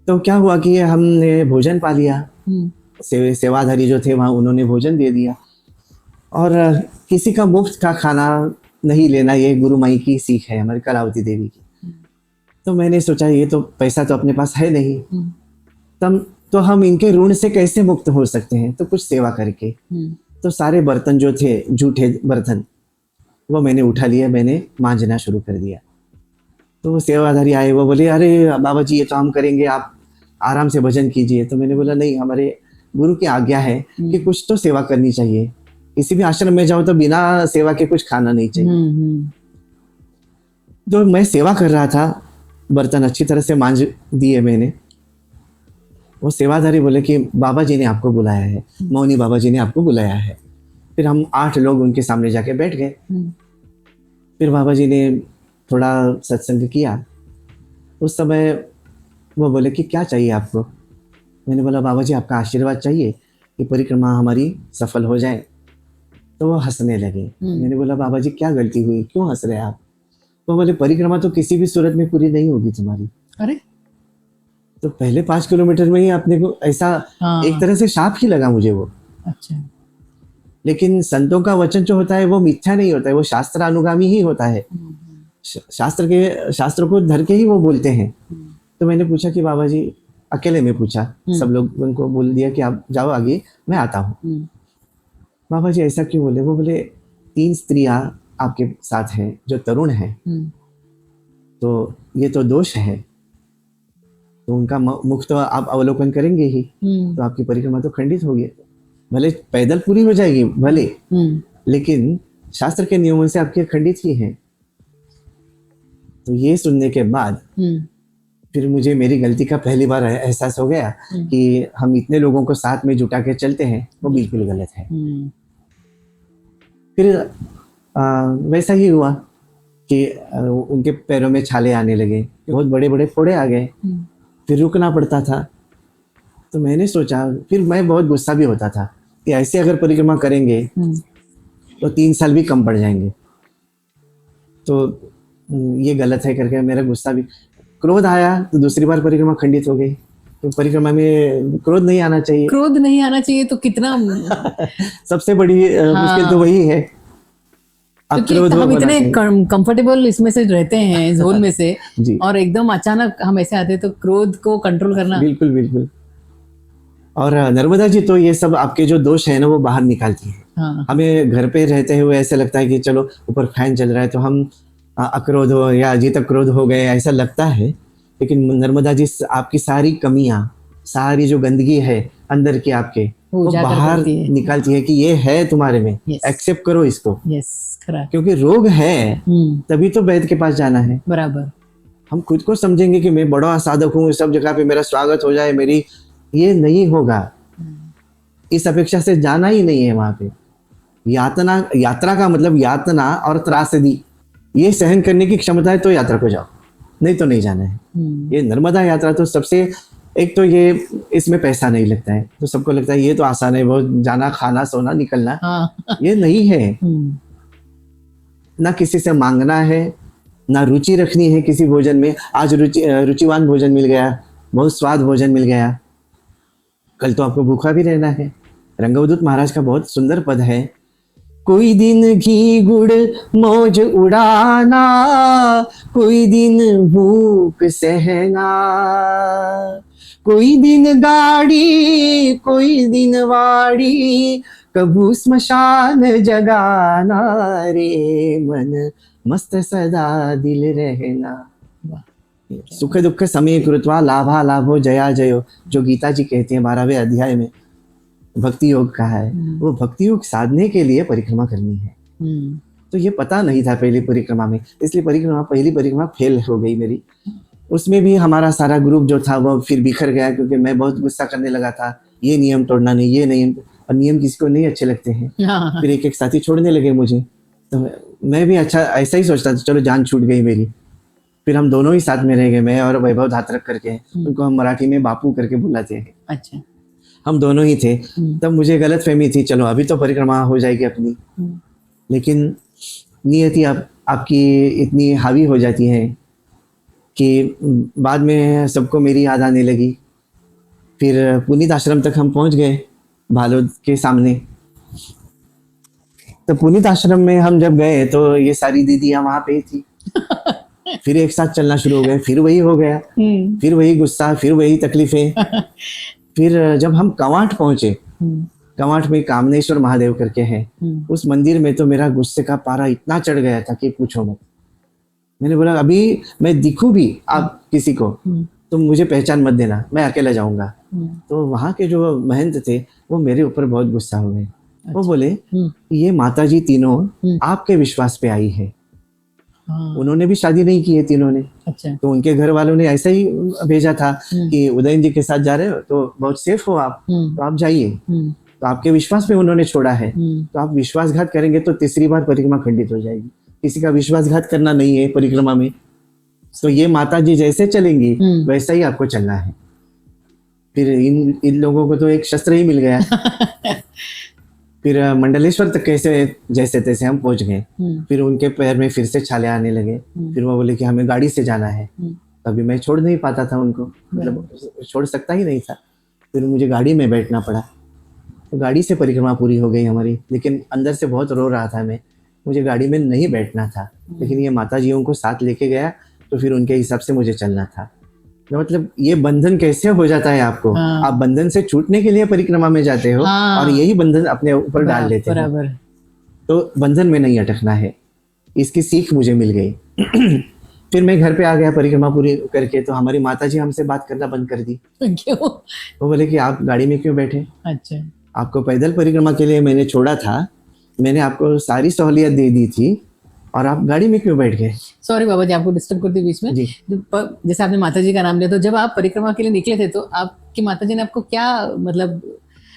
S2: तो क्या हुआ कि हमने भोजन पा लिया, सेवाधारी जो थे वहाँ उन्होंने भोजन दे दिया। और किसी का मुफ्त का खाना नहीं लेना, ये गुरु माई की सीख है हमारी कलावती देवी की। तो मैंने सोचा ये तो पैसा तो अपने पास है नहीं, तब तो हम इनके ऋण से कैसे मुक्त हो सकते हैं, तो कुछ सेवा करके। तो सारे बर्तन जो थे, जूठे बर्तन, वो मैंने उठा लिया, मैंने मांजना शुरू कर दिया। तो वो सेवाधारी आए, वो बोले अरे बाबा जी ये तो हम करेंगे, आप आराम से भजन कीजिए। तो मैंने बोला नहीं, हमारे गुरु की आज्ञा है कि कुछ तो सेवा करनी चाहिए। किसी भी आश्रम में जाओ तो बिना सेवा के कुछ खाना नहीं चाहिए। तो मैं सेवा कर रहा था, बर्तन अच्छी तरह से मांज दिए मैंने। वो सेवाधारी बोले कि बाबा जी ने आपको बुलाया है, मौनी बाबा जी ने आपको बुलाया है। फिर हम 8 लोग उनके सामने जाके बैठ गए। फिर बाबा जी ने थोड़ा सत्संग किया। उस समय वो बोले कि क्या चाहिए आपको। मैंने बोला बाबा जी आपका आशीर्वाद चाहिए कि परिक्रमा हमारी सफल हो जाए। तो वो हंसने लगे। मैंने बोला बाबा जी क्या गलती हुई, क्यों हंस रहे हैं आप। वो बोले परिक्रमा तो किसी भी सूरत में पूरी नहीं होगी तुम्हारी।
S1: अरे
S2: तो पहले 5 किलोमीटर में ही आपने को ऐसा, एक तरह से शाप ही लगा मुझे वो।
S1: अच्छा।
S2: लेकिन संतों का वचन जो होता है वो मिथ्या नहीं होता है, वो शास्त्र अनुगामी ही होता है। शास्त्र को धर के ही वो बोलते हैं। तो मैंने पूछा कि बाबा जी, अकेले में पूछा, सब लोग उनको बोल दिया कि आप जाओ आगे, मैं आता हूँ। बाबा जी ऐसा क्यों बोले। वो बोले 3 स्त्रियां आपके साथ हैं जो तरुण हैं, तो ये तो दोष है, तो उनका मुख तो आप अवलोकन करेंगे ही, तो आपकी परिक्रमा तो खंडित होगी। भले पैदल पूरी हो जाएगी भले, लेकिन शास्त्र के नियमों से आपके खंडित ही हैं। तो ये सुनने के बाद फिर मुझे मेरी गलती का पहली बार एहसास हो गया कि हम इतने लोगों को साथ में जुटा के चलते हैं, वो बिल्कुल गलत है। फिर वैसा ही हुआ कि उनके पैरों में छाले आने लगे, बहुत बड़े बड़े फोड़े आ गए। फिर रुकना पड़ता था। तो मैंने सोचा, फिर मैं बहुत गुस्सा भी होता था कि ऐसे अगर परिक्रमा करेंगे तो 3 साल भी कम पड़ जाएंगे, तो ये गलत है करके मेरा गुस्सा भी, क्रोध आया। तो दूसरी बार परिक्रमा खंडित हो गई। तो परिक्रमा में क्रोध नहीं आना चाहिए।
S1: क्रोध नहीं आना चाहिए तो कितना
S2: सबसे बड़ी मुश्किल तो वही है।
S1: क्योंकि हम इतने कंफर्टेबल इसमें से रहते हैं जोन में से और एकदम अचानक हम ऐसे आते तो क्रोध को कंट्रोल करना।
S2: बिल्कुल बिल्कुल। और नर्मदा जी तो ये सब आपके जो दोष है ना वो बाहर निकालती है। हमें घर पे रहते हुए ऐसा लगता है कि चलो ऊपर फैन चल रहा है तो हम अक्रोध हो या अजीत क्रोध हो गए, ऐसा लगता है। लेकिन नर्मदा जी आपकी सारी कमियां, सारी जो गंदगी है अंदर की आपके, वो बाहर निकालती है कि ये है तुम्हारे में, एक्सेप्ट करो इसको। क्योंकि रोग है तभी तो वैद्य के पास जाना है।
S1: बराबर।
S2: हम खुद को समझेंगे कि मैं बड़ा साधक हूँ, सब जगह पे मेरा स्वागत हो जाए, मेरी, ये नहीं होगा। इस अपेक्षा से जाना ही नहीं है वहां पे। यात्रा का मतलब यातना और त्रासदी, ये सहन करने की क्षमता है तो यात्रा को जाओ, नहीं तो नहीं जाना है। ये नर्मदा यात्रा तो सबसे, एक तो ये इसमें पैसा नहीं लगता है, तो सबको लगता है ये तो आसान है, वो जाना, खाना, सोना, निकलना। ये नहीं है। ना किसी से मांगना है, ना रुचि रखनी है किसी भोजन में। आज रुचिवान भोजन मिल गया, बहुत स्वाद भोजन मिल गया, कल तो आपको भूखा भी रहना है। रंगवदूत महाराज का बहुत सुंदर पद है, कोई दिन घी गुड़ मौज उड़ाना, कोई दिन भूख सहना, कोई दिन गाड़ी कोई दिन वाड़ी, कभू स्मशान जगाना रे, मन मस्त सदा दिल रहना। सुख दुख समय कृत्वा लाभा लाभो जया जयो, जो गीता जी कहते हैं 12वें अध्याय में भक्ति योग का है। वो भक्ति योग साधने के लिए परिक्रमा करनी है। तो ये पता नहीं था पहली परिक्रमा में, इसलिए पहली परिक्रमा फेल हो गई मेरी। उसमें भी हमारा सारा ग्रुप जो था वो फिर बिखर गया, क्योंकि मैं बहुत गुस्सा करने लगा था, ये नियम तोड़ना नहीं, ये नियम, और नियम किसी को नहीं अच्छे लगते हैं। फिर एक एक साथी छोड़ने लगे मुझे, तो मैं भी अच्छा ऐसा ही सोचता था, चलो जान छूट गई मेरी। फिर हम दोनों ही साथ में रह गए, मैं और वैभव धात्रक करके, उनको हम मराठी में बापू करके बुलाते हैं। अच्छा। हम दोनों ही थे। तब मुझे गलत फहमी थी, चलो अभी तो परिक्रमा हो जाएगी अपनी, लेकिन नियति आपकी इतनी हावी हो जाती है कि बाद में सबको मेरी याद आने लगी। फिर पुनीत आश्रम तक हम पहुंच गए, भालोद के सामने। तो पुनीत आश्रम में हम जब गए तो ये सारी दीदियां वहां पे थी। फिर एक साथ चलना शुरू हो गए, फिर वही हो गया, फिर वही गुस्सा, फिर वही तकलीफें। फिर जब हम कवांट पहुंचे, कवांट में कामनेश्वर महादेव करके हैं, उस मंदिर में तो मेरा गुस्से का पारा इतना चढ़ गया था कि पूछो मत। मैंने बोला अभी मैं दिखूं भी आप किसी को तो मुझे पहचान मत देना, मैं अकेला जाऊंगा। तो वहाँ के जो महंत थे वो मेरे ऊपर बहुत गुस्सा हो गए। वो बोले ये माता जी तीनों आपके विश्वास पे आई है। उन्होंने भी शादी नहीं की है तीनों ने।
S1: अच्छा।
S2: तो उनके घर वालों ने ऐसा ही भेजा था कि उदयन जी के साथ जा रहे हो तो बहुत सेफ हो आप, तो आप जाइए। तो आपके विश्वास पे उन्होंने छोड़ा है, तो आप विश्वासघात करेंगे तो तीसरी बार परिक्रमा खंडित हो जाएगी। किसी का विश्वासघात करना नहीं है परिक्रमा में। तो ये माता जी जैसे चलेंगी वैसा ही आपको चलना है। फिर इन लोगों को तो एक शस्त्र ही मिल गया। फिर मंडलेश्वर तक कैसे जैसे तैसे हम पहुंच गए। फिर उनके पैर में फिर से छाले आने लगे। फिर वो बोले कि हमें गाड़ी से जाना है। तभी मैं छोड़ नहीं पाता था उनको, मतलब छोड़ सकता ही नहीं था। फिर मुझे गाड़ी में बैठना पड़ा। तो गाड़ी से परिक्रमा पूरी हो गई हमारी, लेकिन अंदर से बहुत रो रहा था मैं। मुझे गाड़ी में नहीं बैठना था, लेकिन ये माता जियों को साथ लेके गया तो फिर उनके हिसाब से मुझे चलना था। तो मतलब ये बंधन कैसे हो जाता है आपको। आप बंधन से छूटने के लिए परिक्रमा में जाते हो और यही बंधन अपने ऊपर डाल लेते हो। तो बंधन में नहीं अटकना है, इसकी सीख मुझे मिल गई। फिर मैं घर पे आ गया परिक्रमा पूरी करके। तो हमारी माता जी हमसे बात करना बंद कर दी।
S1: क्यों?
S2: वो बोले कि आप गाड़ी में क्यों बैठे।
S1: अच्छा।
S2: आपको पैदल परिक्रमा के लिए मैंने छोड़ा था, मैंने आपको सारी सहूलियत दे दी थी और आप गाड़ी में क्यों बैठ गए।
S1: सॉरी बाबा जी, आपको डिस्टर्ब करती बीच में। जैसे आपने माता जी का नाम लिया, तो जब आप परिक्रमा के लिए निकले थे तो आपकी माता जी ने आपको क्या मतलब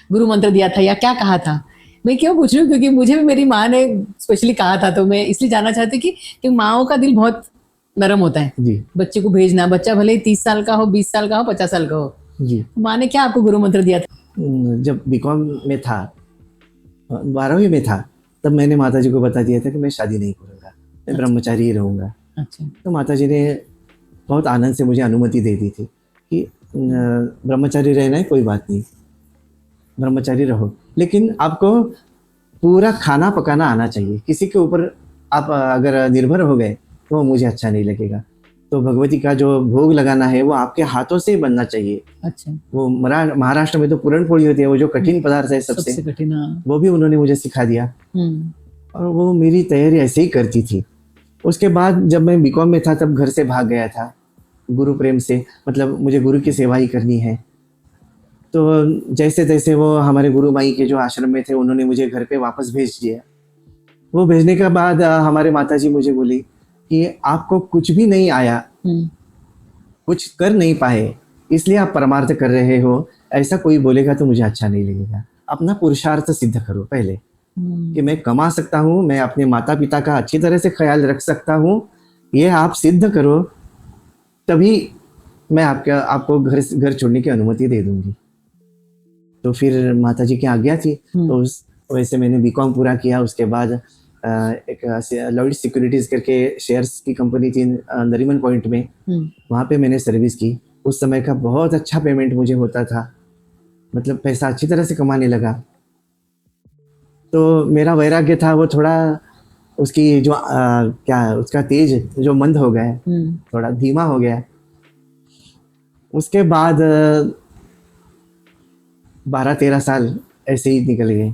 S1: गुरु मंत्र दिया था या क्या कहा था? मैं क्यों पूछ रही हूँ क्योंकि मुझे भी मेरी माँ ने स्पेशली कहा था, तो मैं इसलिए जानना चाहती कि माओ का दिल बहुत नरम होता है जी। बच्चे को भेजना, बच्चा भले ही 30 साल का हो, 20 साल का हो, 50 साल का हो जी। माँ ने क्या आपको गुरु मंत्र दिया था?
S2: जब बीकॉम में था, 12वीं में था, तब मैंने माता जी को बता दिया था कि मैं शादी नहीं करूँगा, मैं ब्रह्मचारी ही रहूँगा। अच्छा। तो माता जी ने बहुत आनंद से मुझे अनुमति दे दी थी कि ब्रह्मचारी रहना है, कोई बात नहीं, ब्रह्मचारी रहो, लेकिन आपको पूरा खाना पकाना आना चाहिए। किसी के ऊपर आप अगर निर्भर हो गए तो मुझे अच्छा नहीं लगेगा। तो भगवती का जो भोग लगाना है वो आपके हाथों से ही बनना चाहिए। अच्छा। वो महाराष्ट्र में तो पूरण पोड़ी होती है, वो जो कठिन पदार्थ है सबसे कठिन, वो भी उन्होंने मुझे सिखा दिया और वो मेरी तैयारी ऐसे ही करती थी। उसके बाद जब मैं बीकॉम में था तब घर से भाग गया था गुरु प्रेम से, मतलब मुझे गुरु की सेवा ही करनी है। तो जैसे तैसे वो हमारे गुरु माई के जो आश्रम में थे उन्होंने मुझे घर पे वापस भेज दिया। वो भेजने के बाद हमारे माता जी मुझे बोली कि आपको कुछ भी नहीं आया, कुछ कर नहीं पाए, इसलिए आप परमार्थ कर रहे हो, ऐसा कोई बोलेगा तो मुझे अच्छा नहीं लगेगा। अपना पुरुषार्थ सिद्ध करो पहले कि मैं कमा सकता हूँ, मैं अपने माता पिता का अच्छी तरह से ख्याल रख सकता हूँ, ये आप सिद्ध करो, तभी मैं आपको घर छोड़ने की अनुमति दे दूंगी। तो फिर माता जी की आज्ञा थी, तो वैसे मैंने बीकॉम पूरा किया। उसके बाद एक लॉयड सिक्योरिटीज करके शेयर्स की कंपनी थी नरीमन पॉइंट में, वहाँ पे मैंने सर्विस की। उस समय का बहुत अच्छा पेमेंट मुझे होता था, मतलब पैसा अच्छी तरह से कमाने लगा। तो मेरा वैराग्य था वो थोड़ा उसकी जो उसका तेज जो मंद हो गया, थोड़ा धीमा हो गया। उसके बाद 12-13 साल ऐसे ही निकल गए।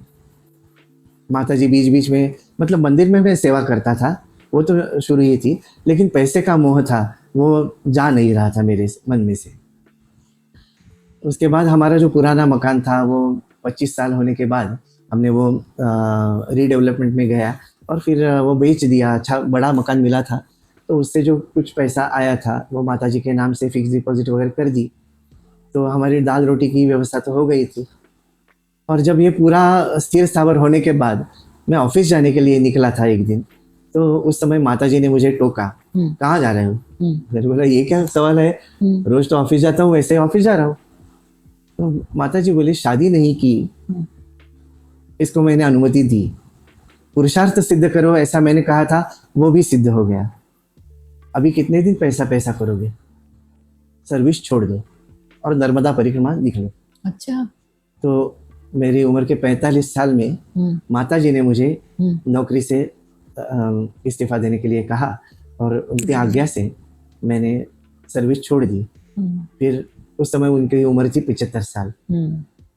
S2: माता जी बीच बीच में, मतलब मंदिर में मैं सेवा करता था, वो तो शुरू ही थी, लेकिन पैसे का मोह था, वो जा नहीं रहा था मेरे मन में से। उसके बाद हमारा जो पुराना मकान था वो 25 साल होने के बाद हमने वो रीडेवलपमेंट में गया और फिर वो बेच दिया। अच्छा बड़ा मकान मिला था, तो उससे जो कुछ पैसा आया था वो माता जी के नाम से फिक्स डिपॉजिट वगैरह कर दी, तो हमारी दाल रोटी की व्यवस्था तो हो गई थी। और जब ये पूरा स्थिर स्थावर होने के बाद मैं ऑफिस जाने के लिए निकला था एक दिन, तो उस समय माता जी ने मुझे टोका, कहाँ जा रहे हो? मैंने बोला ये क्या सवाल है, रोज तो ऑफिस जाता हूँ, वैसे ऑफिस जा रहा हूँ। तो माता जी बोली शादी नहीं की, इसको मैंने अनुमति दी, पुरुषार्थ सिद्ध करो, ऐसा मैंने कहा था, वो भी सिद्ध हो गया। अभी कितने दिन पैसा पैसा करोगे, सर्विस छोड़ दो और नर्मदा परिक्रमा निकलो।
S1: अच्छा।
S2: तो मेरी उम्र के 45 साल में माता जी ने मुझे नौकरी से इस्तीफा देने के लिए कहा और उनकी आज्ञा से मैंने सर्विस छोड़ दी। फिर उस समय उनकी उम्र थी 75 साल।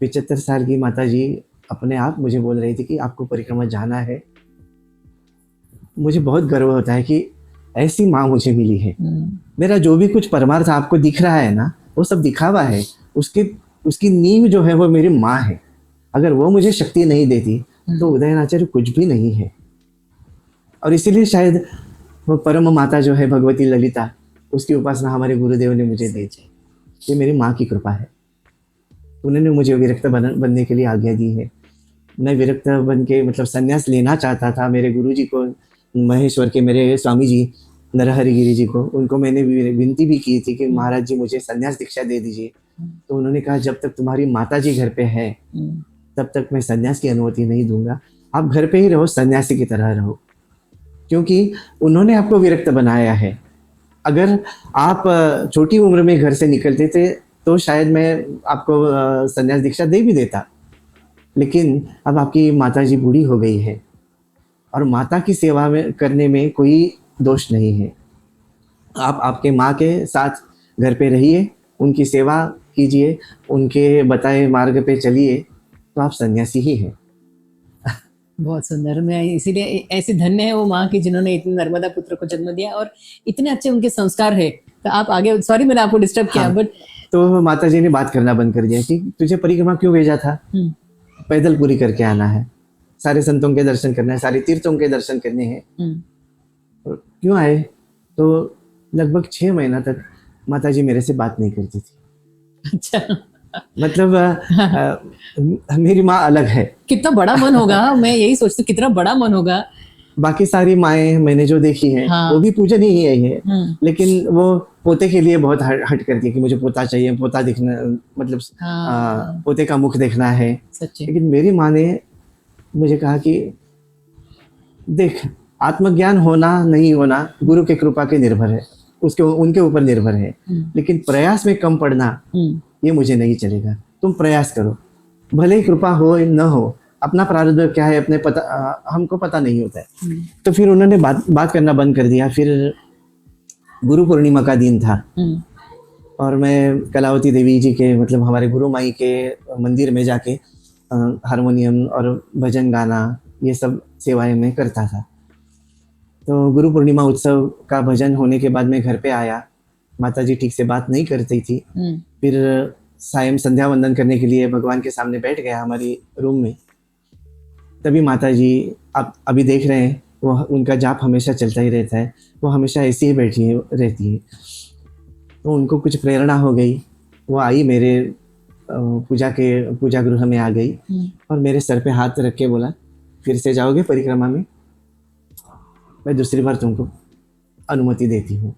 S2: 75 साल की माता जी अपने आप मुझे बोल रही थी कि आपको परिक्रमा जाना है। मुझे बहुत गर्व होता है कि ऐसी माँ मुझे मिली है। मेरा जो भी कुछ परमार्थ आपको दिख रहा है ना, वो सब दिखावा है। उसकी नींव जो है वो मेरी माँ है। अगर वो मुझे शक्ति नहीं देती तो उदयनाचार्य कुछ भी नहीं है। और इसीलिए शायद वो परम माता जो है भगवती ललिता, उसकी उपासना हमारे गुरुदेव ने मुझे दी। ये मेरी माँ की कृपा है। उन्होंने मुझे विरक्त बनने के लिए आज्ञा दी है। मैं विरक्त बन के मतलब संन्यास लेना चाहता था। मेरे गुरुजी को, महेश्वर के मेरे स्वामी जी नरहरि गिरी जी को, उनको मैंने विनती भी की थी कि महाराज जी मुझे संन्यास दीक्षा दे दीजिए। तो उन्होंने कहा जब तक तुम्हारी माता जी घर पे है तब तक मैं संन्यास की अनुमति नहीं दूंगा। आप घर पे ही रहो, सन्यासी की तरह रहो, क्योंकि उन्होंने आपको विरक्त बनाया है। अगर आप छोटी उम्र में घर से निकलते थे तो शायद मैं आपको संन्यास दीक्षा दे भी देता, लेकिन अब आपकी माता जी बूढ़ी हो गई है और माता की सेवा में करने में कोई दोष नहीं है। आप आपके माँ के साथ घर पे रहिए, उनकी सेवा कीजिए, उनके बताए मार्ग पे चलिए, तो आप सन्यासी ही हैं।
S1: बहुत सुंदर। मैं इसीलिए ऐसे धन्य है वो माँ की जिन्होंने इतने नर्मदा पुत्र को जन्म दिया और इतने अच्छे उनके संस्कार है। तो आप आगे, सॉरी मैंने आपको डिस्टर्ब किया।
S2: हाँ,
S1: बट
S2: तो माता जी ने बात करना बंद कर दिया कि तुझे परिक्रमा क्यों भेजा था, पैदल पूरी करके आना है, सारे संतों के दर्शन करना है, सारे तीर्थों के दर्शन करने हैं। क्यों आए? तो लगभग 6 महीना तक माता जी मेरे से बात नहीं करती थी।
S1: अच्छा।
S2: मतलब मेरी माँ अलग है।
S1: कितना बड़ा मन होगा, मैं यही सोचती हूँ कितना बड़ा मन होगा।
S2: बाकी सारी माएँ मैंने जो देखी हैं वो भी पूजन ही है, लेकिन वो पोते के लिए बहुत हट करती है कि मुझे पोता चाहिए, पोता दिखना, मतलब पोते का मुख देखना है। लेकिन मेरी माँ ने मुझे कहा कि देख, आत्मज्ञान होना नहीं होना गुरु के कृपा के निर्भर है, उनके ऊपर निर्भर है, लेकिन प्रयास में कम पड़ना ये मुझे नहीं चलेगा। तुम प्रयास करो, भले ही कृपा हो न हो, अपना प्रारब्ध क्या है अपने हमको पता नहीं होता है। तो फिर उन्होंने बात करना बंद कर दिया। फिर गुरु पूर्णिमा का दिन था और मैं कलावती देवी जी के, मतलब हमारे गुरु माई के मंदिर में जाके हारमोनियम और भजन गाना ये सब सेवाएं मैं करता था। तो गुरु पूर्णिमा उत्सव का भजन होने के बाद मैं घर पे आया। माता जी ठीक से बात नहीं करती थी। फिर सायं संध्या वंदन करने के लिए भगवान के सामने बैठ गया हमारी रूम में। तभी माता जी, आप अभी देख रहे हैं, वो उनका जाप हमेशा चलता ही रहता है, वो हमेशा ऐसी ही बैठी रहती है। तो उनको कुछ प्रेरणा हो गई, वो आई मेरे पूजा गृह में आ गई और मेरे सर पे हाथ रख के बोला, फिर से जाओगे परिक्रमा में, मैं दूसरी बार तुमको अनुमति देती हूँ।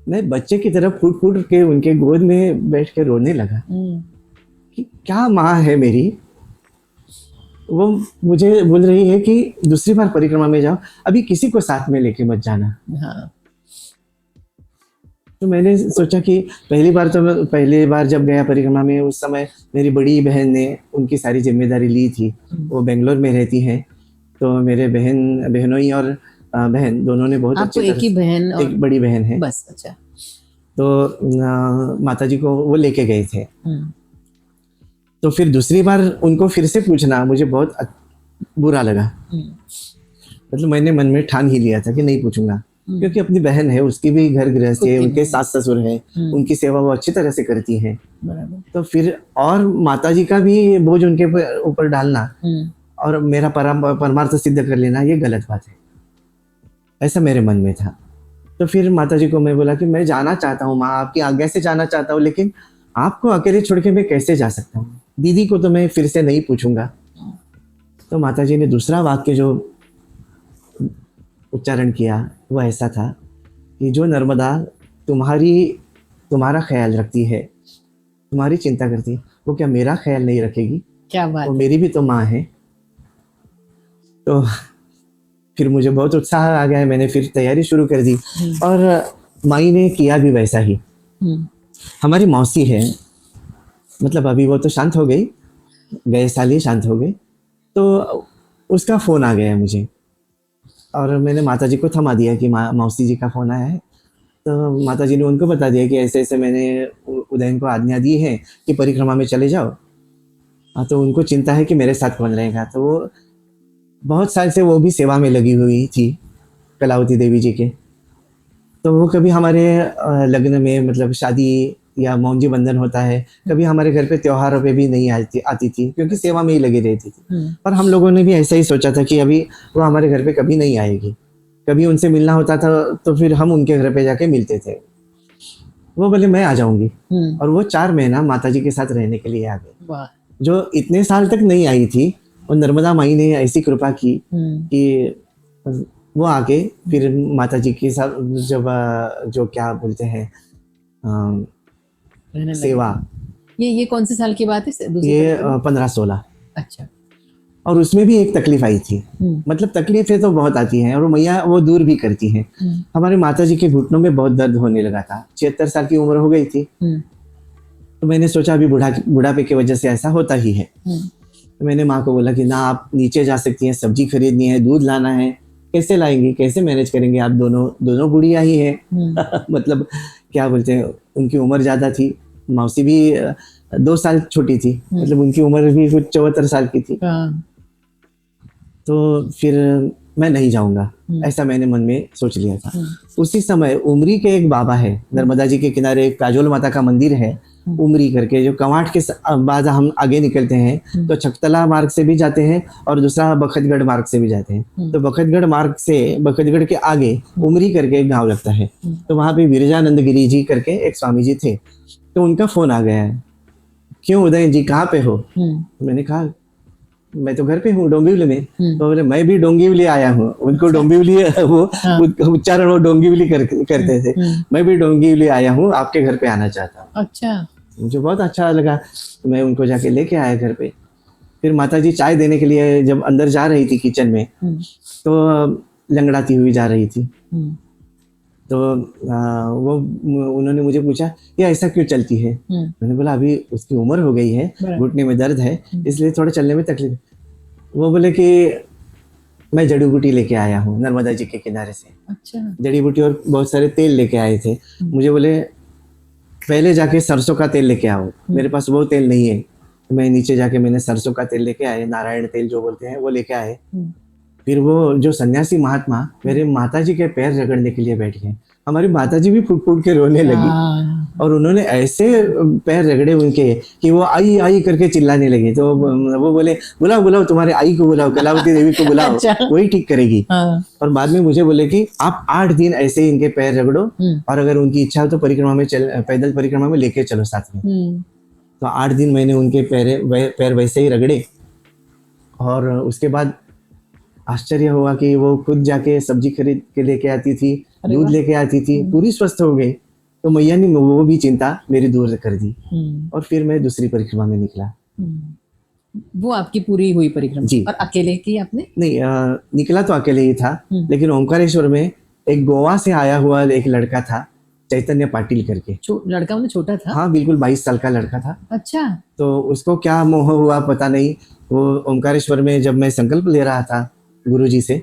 S2: मैं बच्चे की तरह फूट फूट के उनके गोद में बैठ के रोने लगा कि क्या माँ है मेरी। वो मुझे बोल रही है कि दूसरी बार परिक्रमा में जाओ, अभी किसी को साथ में लेके मत जाना। हाँ। तो मैंने सोचा कि पहली बार जब गया परिक्रमा में, उस समय मेरी बड़ी बहन ने उनकी सारी जिम्मेदारी ली थी। वो बेंगलोर में रहती है, तो मेरे बहनोई और बहन दोनों ने बहुत अच्छी तरह,
S1: एक ही बहन और
S2: एक बड़ी बहन है
S1: बस। अच्छा।
S2: तो माता जी को वो लेके गए थे। तो फिर दूसरी बार उनको फिर से पूछना मुझे बहुत बुरा लगा। मतलब मैंने मन में ठान ही लिया था कि नहीं पूछूंगा, क्योंकि अपनी बहन है, उसकी भी घर गृहस्थी है, उनके सास ससुर है, उनकी सेवा वो अच्छी तरह से करती है। तो फिर और माता जी का भी बोझ उनके ऊपर डालना और मेरा परमार्थ सिद्ध कर लेना, ये गलत बात है, ऐसा मेरे मन में था। तो फिर माता जी को मैं बोला कि मैं जाना चाहता हूँ माँ, आपकी आज्ञा से जाना चाहता हूँ, लेकिन आपको अकेले छोड़ के मैं कैसे जा सकता हूँ, दीदी को तो मैं फिर से नहीं पूछूंगा। तो माता जी ने दूसरा वाक्य जो उच्चारण किया वो ऐसा था कि जो नर्मदा तुम्हारा ख्याल रखती है, तुम्हारी चिंता करती है, वो क्या मेरा ख्याल नहीं रखेगी?
S1: क्या बात,
S2: वो मेरी भी तो माँ है। तो फिर मुझे बहुत उत्साह आ गया, मैंने फिर तैयारी शुरू कर दी और माई ने किया भी वैसा ही। हमारी मौसी है, मतलब अभी वो तो शांत हो गई, गए साल ही शांत हो गई, तो उसका फ़ोन आ गया मुझे और मैंने माता जी को थमा दिया कि मौसी जी का फ़ोन आया है। तो माता जी ने उनको बता दिया कि ऐसे ऐसे मैंने उदयन को आज्ञा दी है कि परिक्रमा में चले जाओ। हाँ, तो उनको चिंता है कि मेरे साथ कौन रहेगा। तो वो बहुत साल से वो भी सेवा में लगी हुई थी कलावती देवी जी के। तो वो कभी हमारे लग्न में, मतलब शादी या मौंजी बंधन होता है, कभी हमारे घर पे त्योहारों पे भी नहीं आती थी क्योंकि सेवा में ही लगी रहती थी। पर हम लोगों ने भी ऐसा ही सोचा था कि अभी वो हमारे घर पे कभी नहीं आएगी। कभी उनसे मिलना होता था तो फिर हम उनके घर पे जाके मिलते थे। वो बोले मैं आ जाऊंगी, और वो 4 महीना माता जी के साथ रहने के लिए आ गए, जो इतने साल तक नहीं आई थी। और नर्मदा माई ने ऐसी कृपा की कि वो आके फिर माता जी के साथ जब जो क्या बोलते हैं सेवा,
S1: ये कौन से साल की बात है?
S2: ये 15-16।
S1: अच्छा।
S2: और उसमें भी एक तकलीफ आई थी, मतलब तकलीफें तो बहुत आती हैं और मैया वो दूर भी करती हैं। हमारे माता जी के घुटनों में बहुत दर्द होने लगा था, 76 साल की उम्र हो गई थी। तो मैंने सोचा अभी बुढ़ापे की वजह से ऐसा होता ही है। तो मैंने माँ को बोला कि ना, आप नीचे जा सकती हैं, सब्जी खरीदनी है, दूध लाना है, कैसे लाएंगी, कैसे मैनेज करेंगे, आप दोनों बुढ़िया ही है। मतलब क्या बोलते हैं, उनकी उम्र ज़्यादा थी, मौसी भी 2 साल छोटी थी, मतलब उनकी उम्र भी कुछ 74 साल की थी। तो फिर मैं नहीं जाऊंगा, ऐसा मैंने मन में सोच लिया था। उसी समय उमरी के एक बाबा है, नर्मदा जी के किनारे एक काजोल माता का मंदिर है उमरी करके, जो कवाट के बाद हम आगे निकलते हैं तो छकतला मार्ग से भी जाते हैं और दूसरा बखतगढ़ मार्ग से भी जाते हैं। तो बखतगढ़ मार्ग से, बखतगढ़ के आगे उमरी करके एक गांव लगता है, तो वहाँ पे विरजानंद गिरी जी करके एक स्वामी जी थे। तो उनका फोन आ गया है, क्यों उदय जी कहाँ पे हो? मैंने कहा मैं तो घर पे हूँ डोंबिवली में। तो बोले मैं भी डोंबिवली आया हूँ। उनको डोंबिवली वो उच्चारण वो डोंबिवली करते थे। मैं भी डोंबिवली आया हूँ, आपके घर पे आना चाहता हूँ।
S1: अच्छा।
S2: मुझे बहुत अच्छा लगा, मैं उनको जाके लेके आया घर पे। फिर माता जी चाय देने के लिए जब अंदर जा रही थी किचन में, तो लंगड़ाती हुई जा रही थी। तो वो उन्होंने मुझे पूछा ये ऐसा क्यों चलती है? मैंने बोला अभी उसकी उम्र हो गई है, घुटने में दर्द है, इसलिए थोड़ा चलने में तकलीफ। वो बोले कि मैं जड़ी बूटी लेके आया हूँ नर्मदा जी के किनारे से। अच्छा। जड़ी बूटी और बहुत सारे तेल लेके आए थे। मुझे बोले पहले जाके सरसों का तेल लेके आओ, मेरे पास वो तेल नहीं है। मैं नीचे जाके मैंने सरसों का तेल लेके आए, नारायण तेल जो बोलते हैं वो लेके आए। फिर वो जो सन्यासी महात्मा मेरे माता जी के पैर रगड़ने के लिए बैठ गए। हमारी माता जी भी फूट फूट के रोने लगी और उन्होंने ऐसे पैर रगड़े उनके कि वो आई आई करके चिल्लाने लगे। तो वो बोले बुलाओ बुलाओ, तुम्हारे आई को बुलाओ, कलावती देवी को बुलाओ। अच्छा। वही ठीक करेगी। और बाद में मुझे बोले कि आप 8 दिन ऐसे ही इनके पैर रगड़ो और अगर उनकी इच्छा हो तो परिक्रमा में पैदल परिक्रमा में लेके चलो साथ में। तो 8 दिन मैंने उनके पैर वैसे ही रगड़े और उसके बाद आश्चर्य हुआ कि वो खुद जाके सब्जी खरीद के लेके आती थी, दूध लेके आती थी, पूरी स्वस्थ हो गई। तो मैया ने वो भी चिंता मेरी दूर कर दी और फिर मैं दूसरी परिक्रमा में निकला।
S1: वो आपकी पूरी हुई परिक्रमा जी। और अकेले की आपने? नहीं,
S2: निकला तो अकेले ही था, लेकिन ओंकारेश्वर में एक गोवा से आया हुआ एक लड़का था, चैतन्य पाटिल करके।
S1: लड़का मतलब छोटा था?
S2: हाँ बिल्कुल, 22 साल का लड़का था।
S1: अच्छा।
S2: तो उसको क्या मोह हुआ पता नहीं, वो ओंकारेश्वर में जब मैं संकल्प ले रहा था गुरुजी से,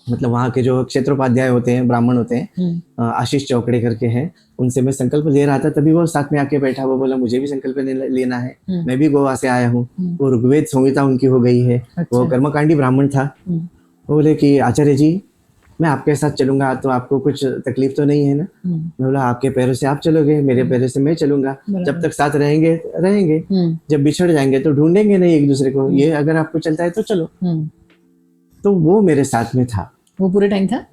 S2: मतलब वहाँ के जो क्षेत्रोपाध्याय होते हैं, ब्राह्मण होते हैं, आशीष चौकड़े करके हैं, उनसे मैं संकल्प ले रहा था, तभी वो साथ में आके बैठा। वो बोला मुझे भी संकल्प लेना है, मैं भी गोवा से आया हूँ। वो ऋग्वेद संहिता उनकी हो गई है। अच्छा। वो कर्मकांडी ब्राह्मण था। वो बोले कि आचार्य जी मैं आपके साथ चलूंगा तो आपको कुछ तकलीफ तो नहीं है ना? मैं बोला आपके पैरों से आप चलोगे, मेरे पैरों से मैं चलूंगा, जब तक साथ रहेंगे रहेंगे, जब बिछड़ जाएंगे तो ढूंढेंगे नहीं एक दूसरे को, ये अगर आपको चलता है तो चलो। तो वो मेरे साथ में था।
S1: वो पूरे टाइम था?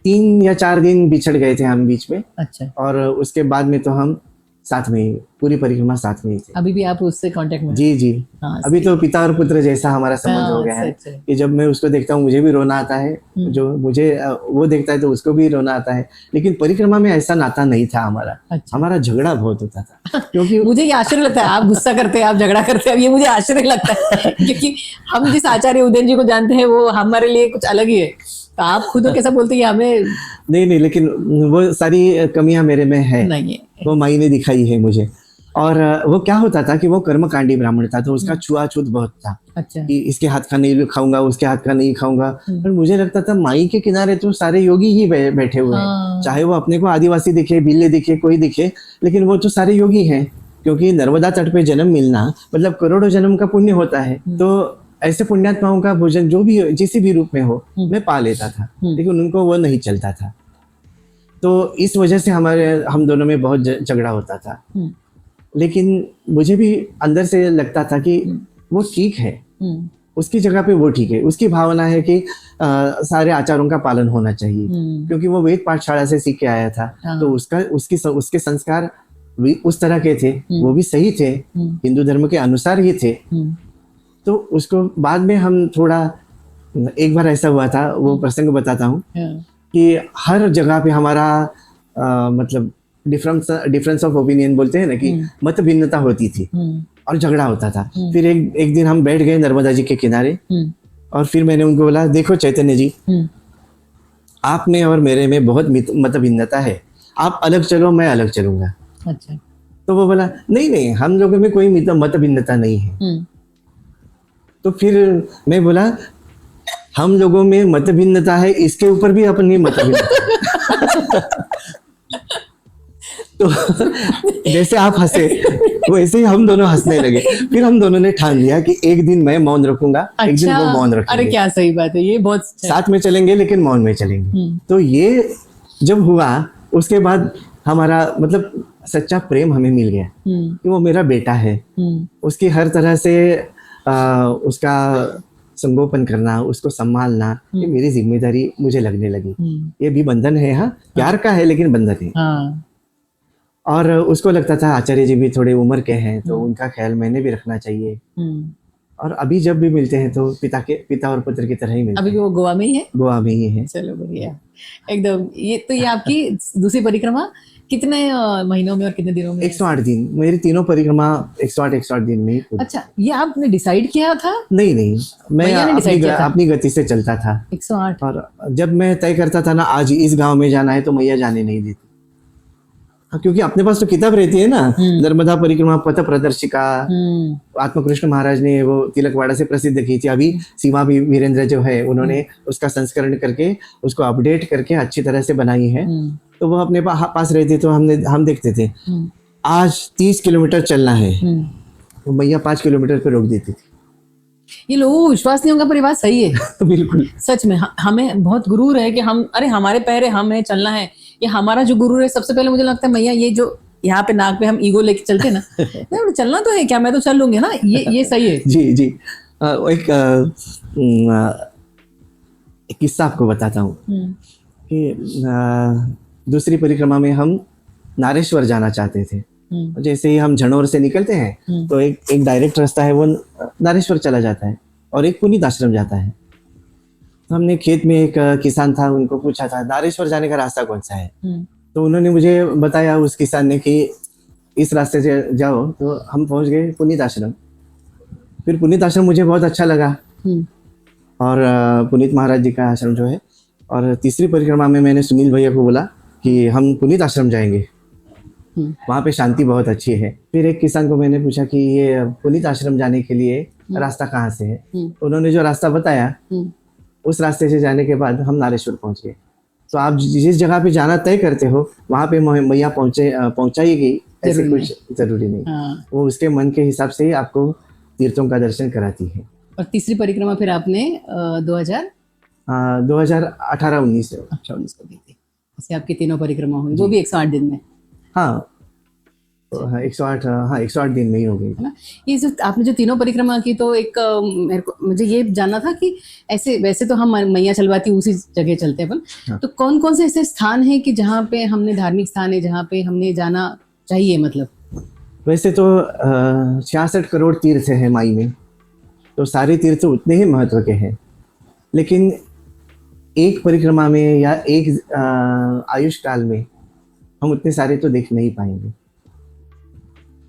S2: 3 या 4 दिन बिछड़ गए थे हम बीच में।
S1: अच्छा। और
S2: उसके बाद में तो हम साथ में ही, पूरी परिक्रमा साथ में ही थे।
S1: अभी भी आप उससे कांटेक्ट में?
S2: जी जी। हाँ, अभी तो पिता और पुत्र जैसा हमारा संबंध हो गया है कि जब मैं उसको देखता हूँ मुझे भी रोना आता है, जो मुझे वो देखता है तो उसको भी रोना आता है। लेकिन परिक्रमा में ऐसा नाता नहीं था हमारा। अच्छा। हमारा झगड़ा बहुत होता था क्योंकि
S1: मुझे ये आश्चर्य लगता है, आप गुस्सा करते हैं, आप झगड़ा करते हैं, ये मुझे आश्चर्य लगता है क्योंकि हम जिस आचार्य उदयन जी को जानते हैं वो हमारे लिए कुछ अलग ही है। तो आप खुद को कैसा बोलते हैं कि हमें
S2: नहीं नहीं, लेकिन वो सारी कमियां मेरे में है,
S1: नहीं है?
S2: वो माई ने दिखाई है मुझे। और वो क्या होता था कि वो कर्मकांडी ब्राह्मण था, तो उसका छुआछूत बहुत था
S1: अच्छा।
S2: कि इसके हाथ का नहीं खाऊंगा, उसके हाथ का नहीं खाऊंगा। पर मुझे लगता था माई के किनारे तो सारे योगी ही बैठे हुए हैं,
S1: हाँ।
S2: चाहे वो अपने को आदिवासी दिखे, भिल्ले दिखे, कोई दिखे, लेकिन वो तो सारे योगी हैं। क्योंकि नर्मदा तट पे जन्म मिलना मतलब करोड़ों जन्म का पुण्य होता है। तो ऐसे पुण्यात्माओं का भोजन जो भी जिस भी रूप में हो मैं पा लेता था, लेकिन उनको वो नहीं चलता था। तो इस वजह से हम दोनों में बहुत झगड़ा होता था। लेकिन मुझे भी अंदर से लगता था कि वो ठीक है, उसकी जगह पे वो ठीक है। उसकी भावना है कि सारे आचारों का पालन होना चाहिए, क्योंकि वो वेद पाठशाला से सीख के आया था। तो उसके संस्कार भी उस तरह के थे, वो भी सही थे, हिंदू धर्म के अनुसार ही थे। तो उसको बाद में हम थोड़ा, एक बार ऐसा हुआ था, वो प्रसंग बताता हूँ कि हर जगह पे हमारा मतलब डिफरेंस ऑफ ओपिनियन बोलते हैं ना, कि मत भिन्नता होती थी और झगड़ा होता था। फिर एक दिन हम बैठ गए नर्मदा जी के किनारे, और फिर मैंने उनको बोला, देखो चैतन्य जी, आप में और मेरे में बहुत मत भिन्नता है, आप अलग चलो, मैं अलग चलूंगा।
S1: अच्छा।
S2: तो वो बोला, नहीं नहीं, हम लोगों में कोई मत भिन्नता नहीं है। तो फिर मैं बोला, हम लोगों में मत भिन्नता है, इसके ऊपर भी अपनी मत भिन्नता। तो जैसे आप हंसे वैसे ही हम दोनों हंसने लगे। फिर हम दोनों ने ठान लिया कि एक दिन मैं मौन रखूंगा, एक दिन वो मौन रखेंगे।
S1: अरे क्या सही बात है, ये बहुत
S2: साथ में चलेंगे लेकिन मौन में चलेंगे। तो ये जब हुआ, उसके बाद हमारा मतलब सच्चा प्रेम हमें मिल गया कि वो मेरा बेटा है। उसकी हर तरह से उसका संगोपन करना, उसको संभालना, ये मेरी जिम्मेदारी मुझे लगने लगी। ये भी बंधन है, हाँ, प्यार का है लेकिन बंधन है। और उसको लगता था आचार्य जी भी थोड़े उम्र के हैं, तो उनका ख्याल मैंने भी रखना चाहिए। और अभी जब भी मिलते हैं तो पिता और पुत्र की तरह ही मिलते हैं।
S1: अभी वो गोवा में ही है? गोवा
S2: में ही है।
S1: चलो बढ़िया एकदम। ये आपकी दूसरी परिक्रमा कितने महीनों में और कितने दिनों में?
S2: 108 दिन। मेरी तीनों परिक्रमा 108 दिन में ही।
S1: अच्छा, ये आपने डिसाइड किया था?
S2: नहीं, मैं अपनी गति से चलता था।
S1: 108।
S2: और जब मैं तय करता था ना, आज इस गांव में जाना है, तो मैया जाने नहीं देती। क्योंकि अपने पास तो किताब रहती है ना, नर्मदा परिक्रमा पथ प्रदर्शिका, आत्मकृष्ण महाराज ने वो तिलकवाड़ा से प्रसिद्ध की थी। अभी सीमा भी वीरेंद्र जो है, उन्होंने उसका संस्करण करके उसको अपडेट करके अच्छी तरह से बनाई है। तो वो अपने पास रहती, तो हम देखते थे आज 30 किलोमीटर चलना है, तो मैया 5 किलोमीटर पे रोक देती थी।
S1: ये लोगों को विश्वास नहीं होगा, पर ये बात सही है।
S2: बिल्कुल सच में।
S1: हमें बहुत गुरूर है कि अरे हमारे पैर है, हमें चलना है। ये हमारा जो गुरूर है, सबसे पहले मुझे लगता है मैया, ये जो यहाँ पे नाक पे हम ईगो लेके चलते ना, चलना तो है क्या, मैं तो चल लूंगी ना, ये सही है।
S2: जी। एक किस्सा आपको बताता हूँ कि दूसरी परिक्रमा में हम नारेश्वर जाना चाहते थे। जैसे ही हम झनौर से निकलते हैं तो एक डायरेक्ट रास्ता है, वो नारेश्वर चला जाता है, और एक पुनीत आश्रम जाता है। तो हमने खेत में एक किसान था, उनको पूछा था नारेश्वर जाने का रास्ता कौन सा है। तो उन्होंने मुझे बताया, उस किसान ने, कि इस रास्ते से जाओ। तो हम पहुंच गए पुनीत आश्रम। फिर पुनीत आश्रम मुझे बहुत अच्छा लगा, और पुनीत महाराज जी का आश्रम जो है। और तीसरी परिक्रमा में मैंने सुनील भैया को बोला कि हम पुनीत आश्रम जाएंगे, वहाँ पे शांति बहुत अच्छी है। फिर एक किसान को मैंने पूछा कि ये पुनीत आश्रम जाने के लिए रास्ता कहाँ से है। उन्होंने जो रास्ता बताया, उस रास्ते से जाने के बाद हम नारेश्वर पहुंच गए। तो आप जिस जगह पे जाना तय करते हो, वहाँ पे मैया पहुंचाएगी, ऐसे कुछ जरूरी नहीं। वो उसके मन के हिसाब से ही आपको तीर्थों का दर्शन कराती है।
S1: और तीसरी परिक्रमा फिर आपने
S2: 2018-19
S1: को की थी। ऐसे आपकी तीनों परिक्रमा हुई, वो भी 108 दिन में।
S2: हाँ, 108 दिन में ही हो गई
S1: है ना। ये जो आपने जो तीनों परिक्रमा की, तो एक मुझे ये जानना था कि ऐसे वैसे तो हम मैया चलवाती उसी जगह चलते हैं, पर तो कौन कौन से ऐसे स्थान हैं कि जहाँ पे हमने, धार्मिक स्थान है जहाँ पे हमने जाना चाहिए? मतलब
S2: वैसे तो 66 करोड़ तीर्थ है माई में, तो सारे तीर्थ उतने ही महत्व के हैं। लेकिन एक परिक्रमा में या एक आयुष काल में हम उतने सारे तो देख नहीं पाएंगे।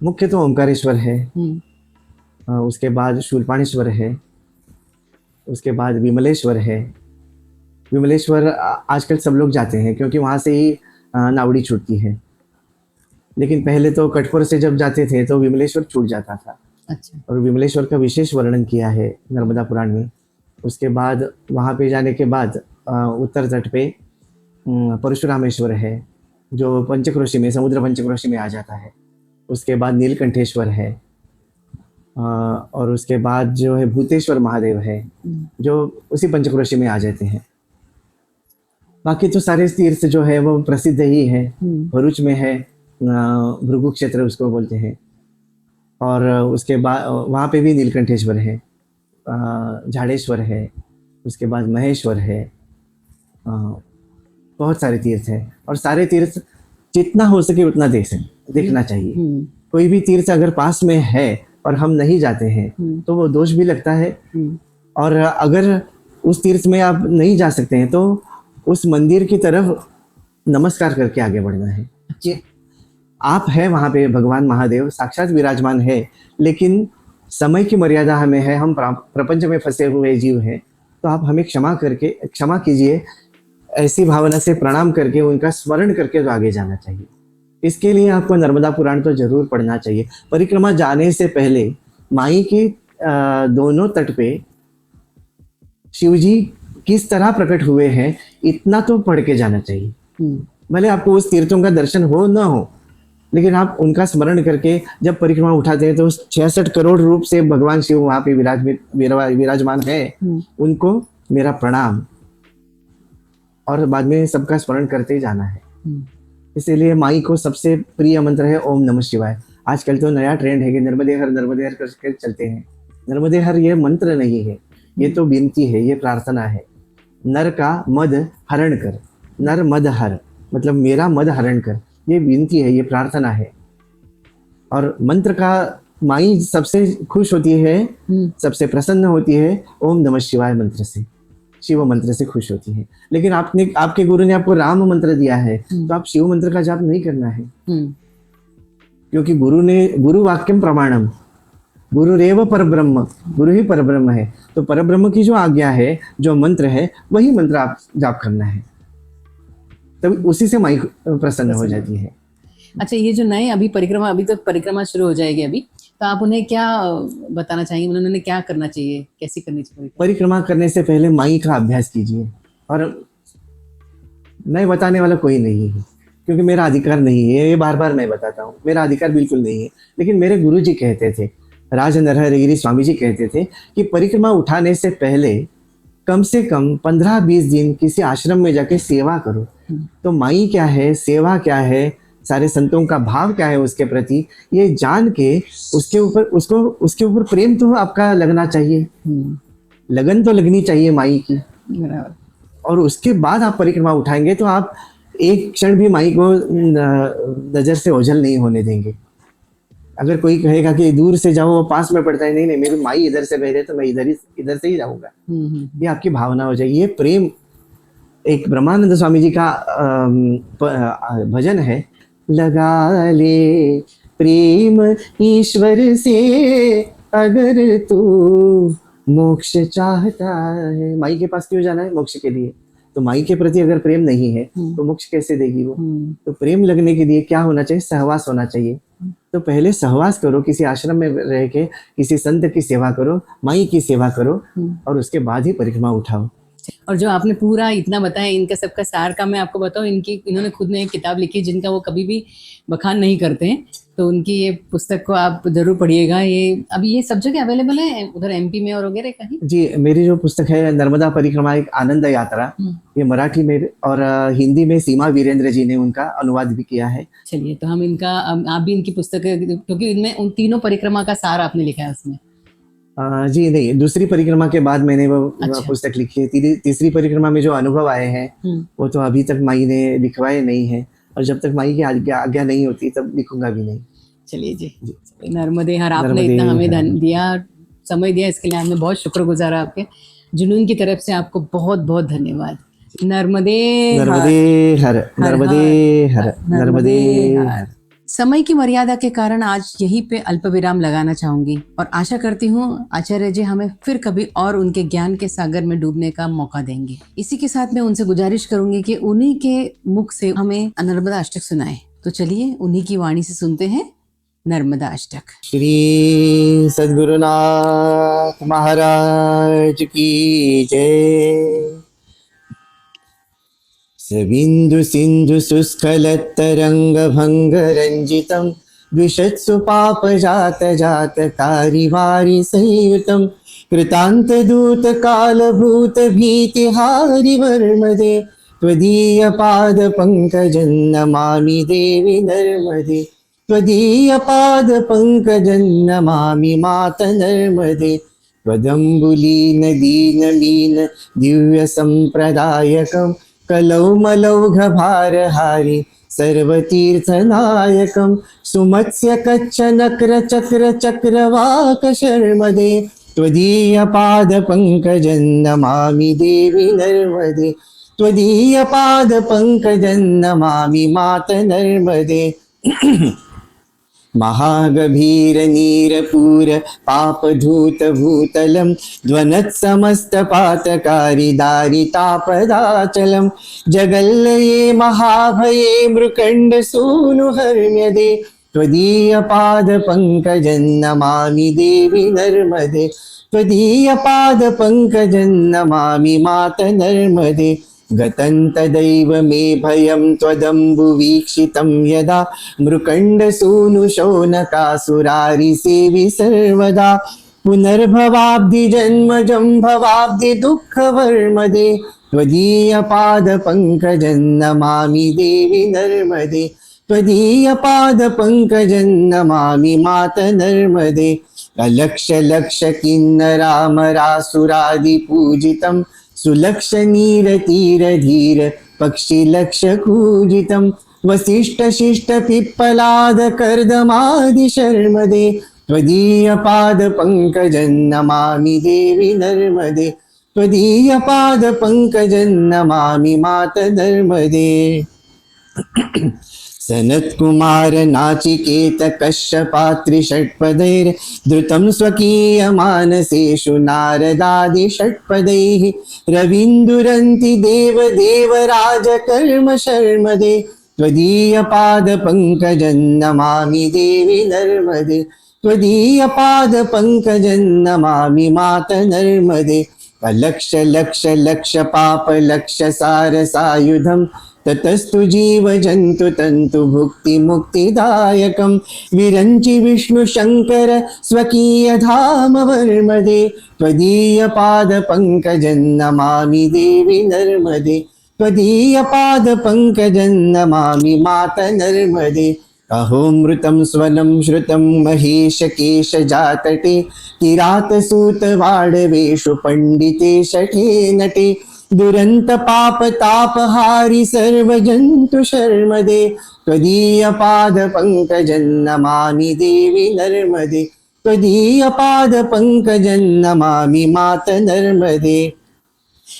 S2: मुख्य तो ओंकारेश्वर है, उसके बाद शूलपाणेश्वर है, उसके बाद विमलेश्वर है, विमलेश्वर आजकल सब लोग जाते हैं क्योंकि वहाँ से ही नावड़ी छूटती है। लेकिन पहले तो कटपुर से जब जाते थे तो विमलेश्वर छूट जाता था।
S1: अच्छा।
S2: और विमलेश्वर का विशेष वर्णन किया है नर्मदा पुराण में। उसके बाद वहाँ पे जाने के बाद उत्तर तट पे परशुरामेश्वर है जो पंचक्रोशी में, समुद्र पंचक्रोशी में आ जाता है। उसके बाद नीलकंठेश्वर है, और उसके बाद जो है भूतेश्वर महादेव है जो उसी पंचक्रोशी में आ जाते हैं। बाकी तो सारे तीर्थ जो है वो प्रसिद्ध ही है। भरूच में है भृगु क्षेत्र उसको बोलते हैं, और उसके बाद वहाँ पे भी नीलकंठेश्वर है, झाड़ेश्वर है, उसके बाद महेश्वर है। बहुत सारे तीर्थ हैं और सारे तीर्थ जितना हो सके उतना देखना चाहिए। कोई भी तीर्थ अगर पास में है और हम नहीं जाते हैं तो वो दोष भी लगता है। और अगर उस तीर्थ में आप नहीं जा सकते हैं तो उस मंदिर की तरफ नमस्कार करके आगे बढ़ना है कि आप है वहाँ पे, भगवान महादेव साक्षात विराजमान है, लेकिन समय की मर्यादा हमें है, हम प्रपंच में फंसे हुए जीव हैं, तो आप हमें क्षमा कीजिए, ऐसी भावना से प्रणाम करके उनका स्मरण करके तो आगे जाना चाहिए। इसके लिए आपको नर्मदा पुराण तो जरूर पढ़ना चाहिए। परिक्रमा जाने से पहले माई के दोनों तट पे शिव जी किस तरह प्रकट हुए हैं इतना तो पढ़ के जाना चाहिए। भले आपको उस तीर्थों का दर्शन हो ना हो, लेकिन आप उनका स्मरण करके जब परिक्रमा उठाते हैं तो 66 करोड़ रूप से भगवान शिव वहाँ पे विराजमान है, उनको मेरा प्रणाम, और बाद में सबका स्मरण करते ही जाना है। इसीलिए माई को सबसे प्रिय मंत्र है ओम नमः शिवाय। आजकल तो नया ट्रेंड है कि नर्मदे हर करके चलते हैं। नर्मदे हर ये मंत्र नहीं है, ये तो विनती है, ये प्रार्थना है। नर का मद हरण कर, नर मद हर मतलब मेरा मद हरण कर, ये विनती है, ये प्रार्थना है। और मंत्र का माई सबसे खुश होती है, सबसे प्रसन्न होती है ओम नमः शिवाय मंत्र से, शिव मंत्र से खुश होती है। लेकिन आपके गुरु ने आपको राम मंत्र दिया है तो आप शिव मंत्र का जाप नहीं करना है, क्योंकि गुरु वाक्यम प्रमाणम, गुरुरेव परब्रह्म, गुरु ही परब्रह्म है। तो परब्रह्म की जो आज्ञा है, जो मंत्र है, वही मंत्र आप जाप करना है, तब उसी से माई प्रसन्न हो जाती है।
S1: अच्छा, ये जो नए अभी तो परिक्रमा शुरू हो जाएगी अभी, तो आप उन्हें क्या बताना चाहेंगे, उन्होंने क्या करना चाहिए, कैसी करनी चाहिए?
S2: परिक्रमा करने से पहले माई का अभ्यास कीजिए। और मैं बताने वाला कोई नहीं है, क्योंकि मेरा अधिकार नहीं है, ये बार बार मैं बताता हूँ, मेरा अधिकार बिल्कुल नहीं है। लेकिन मेरे गुरु जी कहते थे, राज नरहरिगिरी स्वामी जी कहते थे कि परिक्रमा उठाने से पहले कम से कम 15-20 दिन किसी आश्रम में जाके सेवा करो। तो माई क्या है, सेवा क्या है, सारे संतों का भाव क्या है उसके प्रति, ये जान के उसके ऊपर प्रेम तो आपका लगना चाहिए, लगन तो लगनी चाहिए माई की। और उसके बाद आप परिक्रमा उठाएंगे तो आप एक क्षण भी माई को नजर से ओझल नहीं होने देंगे। अगर कोई कहेगा कि दूर से जाओ, वो पास में पड़ता है, नहीं मेरी माई इधर से बह रहे तो मैं इधर से ही जाऊंगा, ये आपकी भावना हो जाएगी। ये प्रेम, एक ब्रह्मानंद स्वामी जी का भजन है, लगा ले प्रेम ईश्वर से अगर तू मोक्ष चाहता है। माई के पास क्यों जाना है? मोक्ष के लिए। तो माई के प्रति अगर प्रेम नहीं है तो मोक्ष कैसे देगी वो? तो प्रेम लगने के लिए क्या होना चाहिए? सहवास होना चाहिए। तो पहले सहवास करो, किसी आश्रम में रह के किसी संत की सेवा करो, माई की सेवा करो, और उसके बाद ही परिक्रमा उठाओ।
S1: और जो आपने पूरा इतना बताया, इनका सबका सार का मैं आपको बताऊं, इन्होंने खुद ने एक किताब लिखी जिनका वो कभी भी बखान नहीं करते हैं, तो उनकी ये पुस्तक को आप जरूर पढ़िएगा। ये अभी ये सब जगह अवेलेबल है, उधर एमपी में और वगैरह कहीं? जी,
S2: मेरी जो पुस्तक है नर्मदा परिक्रमा एक आनंद यात्रा, ये मराठी में और हिंदी में सीमा वीरेंद्र जी ने उनका अनुवाद भी किया है।
S1: चलिए, तो हम आप भी इनकी पुस्तक, क्योंकि इनमें उन तीनों परिक्रमा का सार आपने लिखा है उसमें।
S2: जी नहीं, दूसरी परिक्रमा के बाद मैंने वो पुस्तक लिखी है। तीसरी परिक्रमा में जो अनुभव आए हैं वो तो अभी तक माई ने लिखवाए नहीं है, और जब तक माई की आज्ञा नहीं होती तब लिखूंगा भी नहीं।
S1: चलिए जी, नर्मदे हर, आपने इतना हमें दिया, समय दिया, इसके लिए हमने बहुत शुक्रगुजार आपके। जुनून की तरफ से आपको बहुत बहुत धन्यवाद। नर्मदे हर,
S2: नर्मदे हर, नर्मदे हर, नर्मदे हर।
S1: समय की मर्यादा के कारण आज यहीं पे अल्प विराम लगाना चाहूंगी और आशा करती हूँ आचार्य जी हमें फिर कभी और उनके ज्ञान के सागर में डूबने का मौका देंगे। इसी के साथ मैं उनसे गुजारिश करूंगी कि उन्हीं के मुख से हमें नर्मदा अष्टक सुनाए। तो चलिए उन्हीं की वाणी से सुनते हैं नर्मदा अष्टक।
S2: श्री सद्गुरुनाथ महाराज की जय। सबिंदु सिंधु सुस्खलत्तरंग भंग रंजितम द्विषत्सु पाप जात जात कारिवारि संयुतम कृतांत दूत काल भूत भीति हारि वर्मदे त्वदीय पाद पंकजं नमामि देवी नर्मदे त्वदीय पाद पंकजं नमामि मात नर्मदे त्वदम्बुलीन दीनमीन दिव्य संप्रदायकं कलौमलौघ भारहारि सर्वतीर्थनायकं सुमत्स्य कच्छ नक्र चक्र चक्रवाक शर्मदे त्वदीय पाद पंकजं नमामि देवी नर्मदे त्वदीय पाद पंकजं नमामि मात नर्मदे महागभीर नीरपूर पापधूत भूतलं ध्वनत्समस्तपातकारि दारितापदाचलं जगल्लये महाभये मृकण्ड सूनु हर्म्यदे त्वदीय पाद पंकजं नमामि देवी नर्मदे त्वदीय पाद पंकजं नमामि मात नर्मदे गतं तदैव मे भयं त्वदम्बुवीक्षितं यदा मृकण्डसूनु शौनकासुरारिसेवि सर्वदा पुनर्भवाब्धिजन्मजं भवाब्धि दुःखवर्मदे त्वदीय पाद पंकजं नमामि देवी नर्मदे त्वदीय पाद पंकजं नमामि मात नर्मदे अलक्ष लक्ष किन्नरामरासुरादि पूजितं सुलक्ष नीर तीर धीर पक्षी लक्ष कूजितं वसिष्ठ शिष्ट पिप्पलाद कर्दमादि शर्मदे त्वदीय पाद पंकजं नमामि देवी नर्मदे त्वदीय पाद पंकजं नमामि मात नर्मदे सनत्कुमार नाचिकेत कश्यपात्रि षट्पदैर्धृतं स्वकीयमानसेषु नारदादि षट्पदैः रवीन्दुरन्ति देव देवराज कर्म शर्मदे त्वदीय पाद पंकजं नमामि देवी नर्मदे त्वदीय पाद पंकजं नमामि मात नर्मदे अलक्ष लक्ष लक्ष पाप लक्ष सार सायुधं ततस्तु जीव जन्तु तन्तु भुक्ति मुक्तिदायकं विरञ्चि विष्णु शंकर स्वकीय धाम वर्मदे त्वदीय पाद पंकजं नमामि देवी नर्मदे त्वदीय पाद पंकजं नमामि मात नर्मदे अहोमृतं स्वनं श्रुतं महेश केश जातटे किरातसूत वाडवेषु पंडिते शठे नटे दुरंत पाप तापहारी सर्व जंतु शर्मदे त्वदीय पाद पंकजं नमामि देवी नर्मदे त्वदीय पाद पंकजं नमामि मात नर्मदे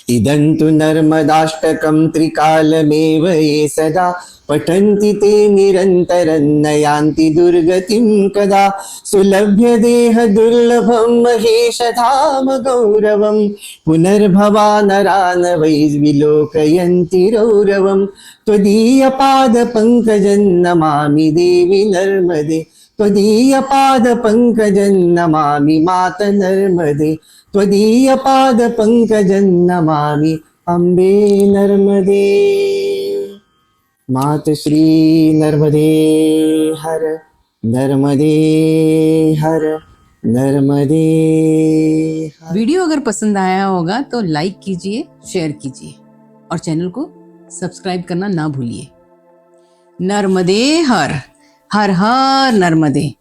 S2: इदं तु नर्मदाष्टकं त्रिकालमेव ये सदा पठन्ति ते निरन्तरं न यान्ति दुर्गतिं कदा सुलभ्य देह दुर्लभं महेश धाम गौरवं पुनर्भवा नरा न वै विलोकयन्ति रौरवं त्वदीय पाद पंकजं नमामि देवी नर्मदे त्वदीय पाद पंकजं नमामि मात नर्मदे त्वदीय पाद पंकजं नमामि अम्बे नर्मदे मात श्री नर्मदे हर नर्मदे हर नर्मदे हर।
S1: वीडियो अगर पसंद आया होगा तो लाइक कीजिए, शेयर कीजिए और चैनल को सब्सक्राइब करना ना भूलिए। नर्मदे हर हर हर नर्मदे।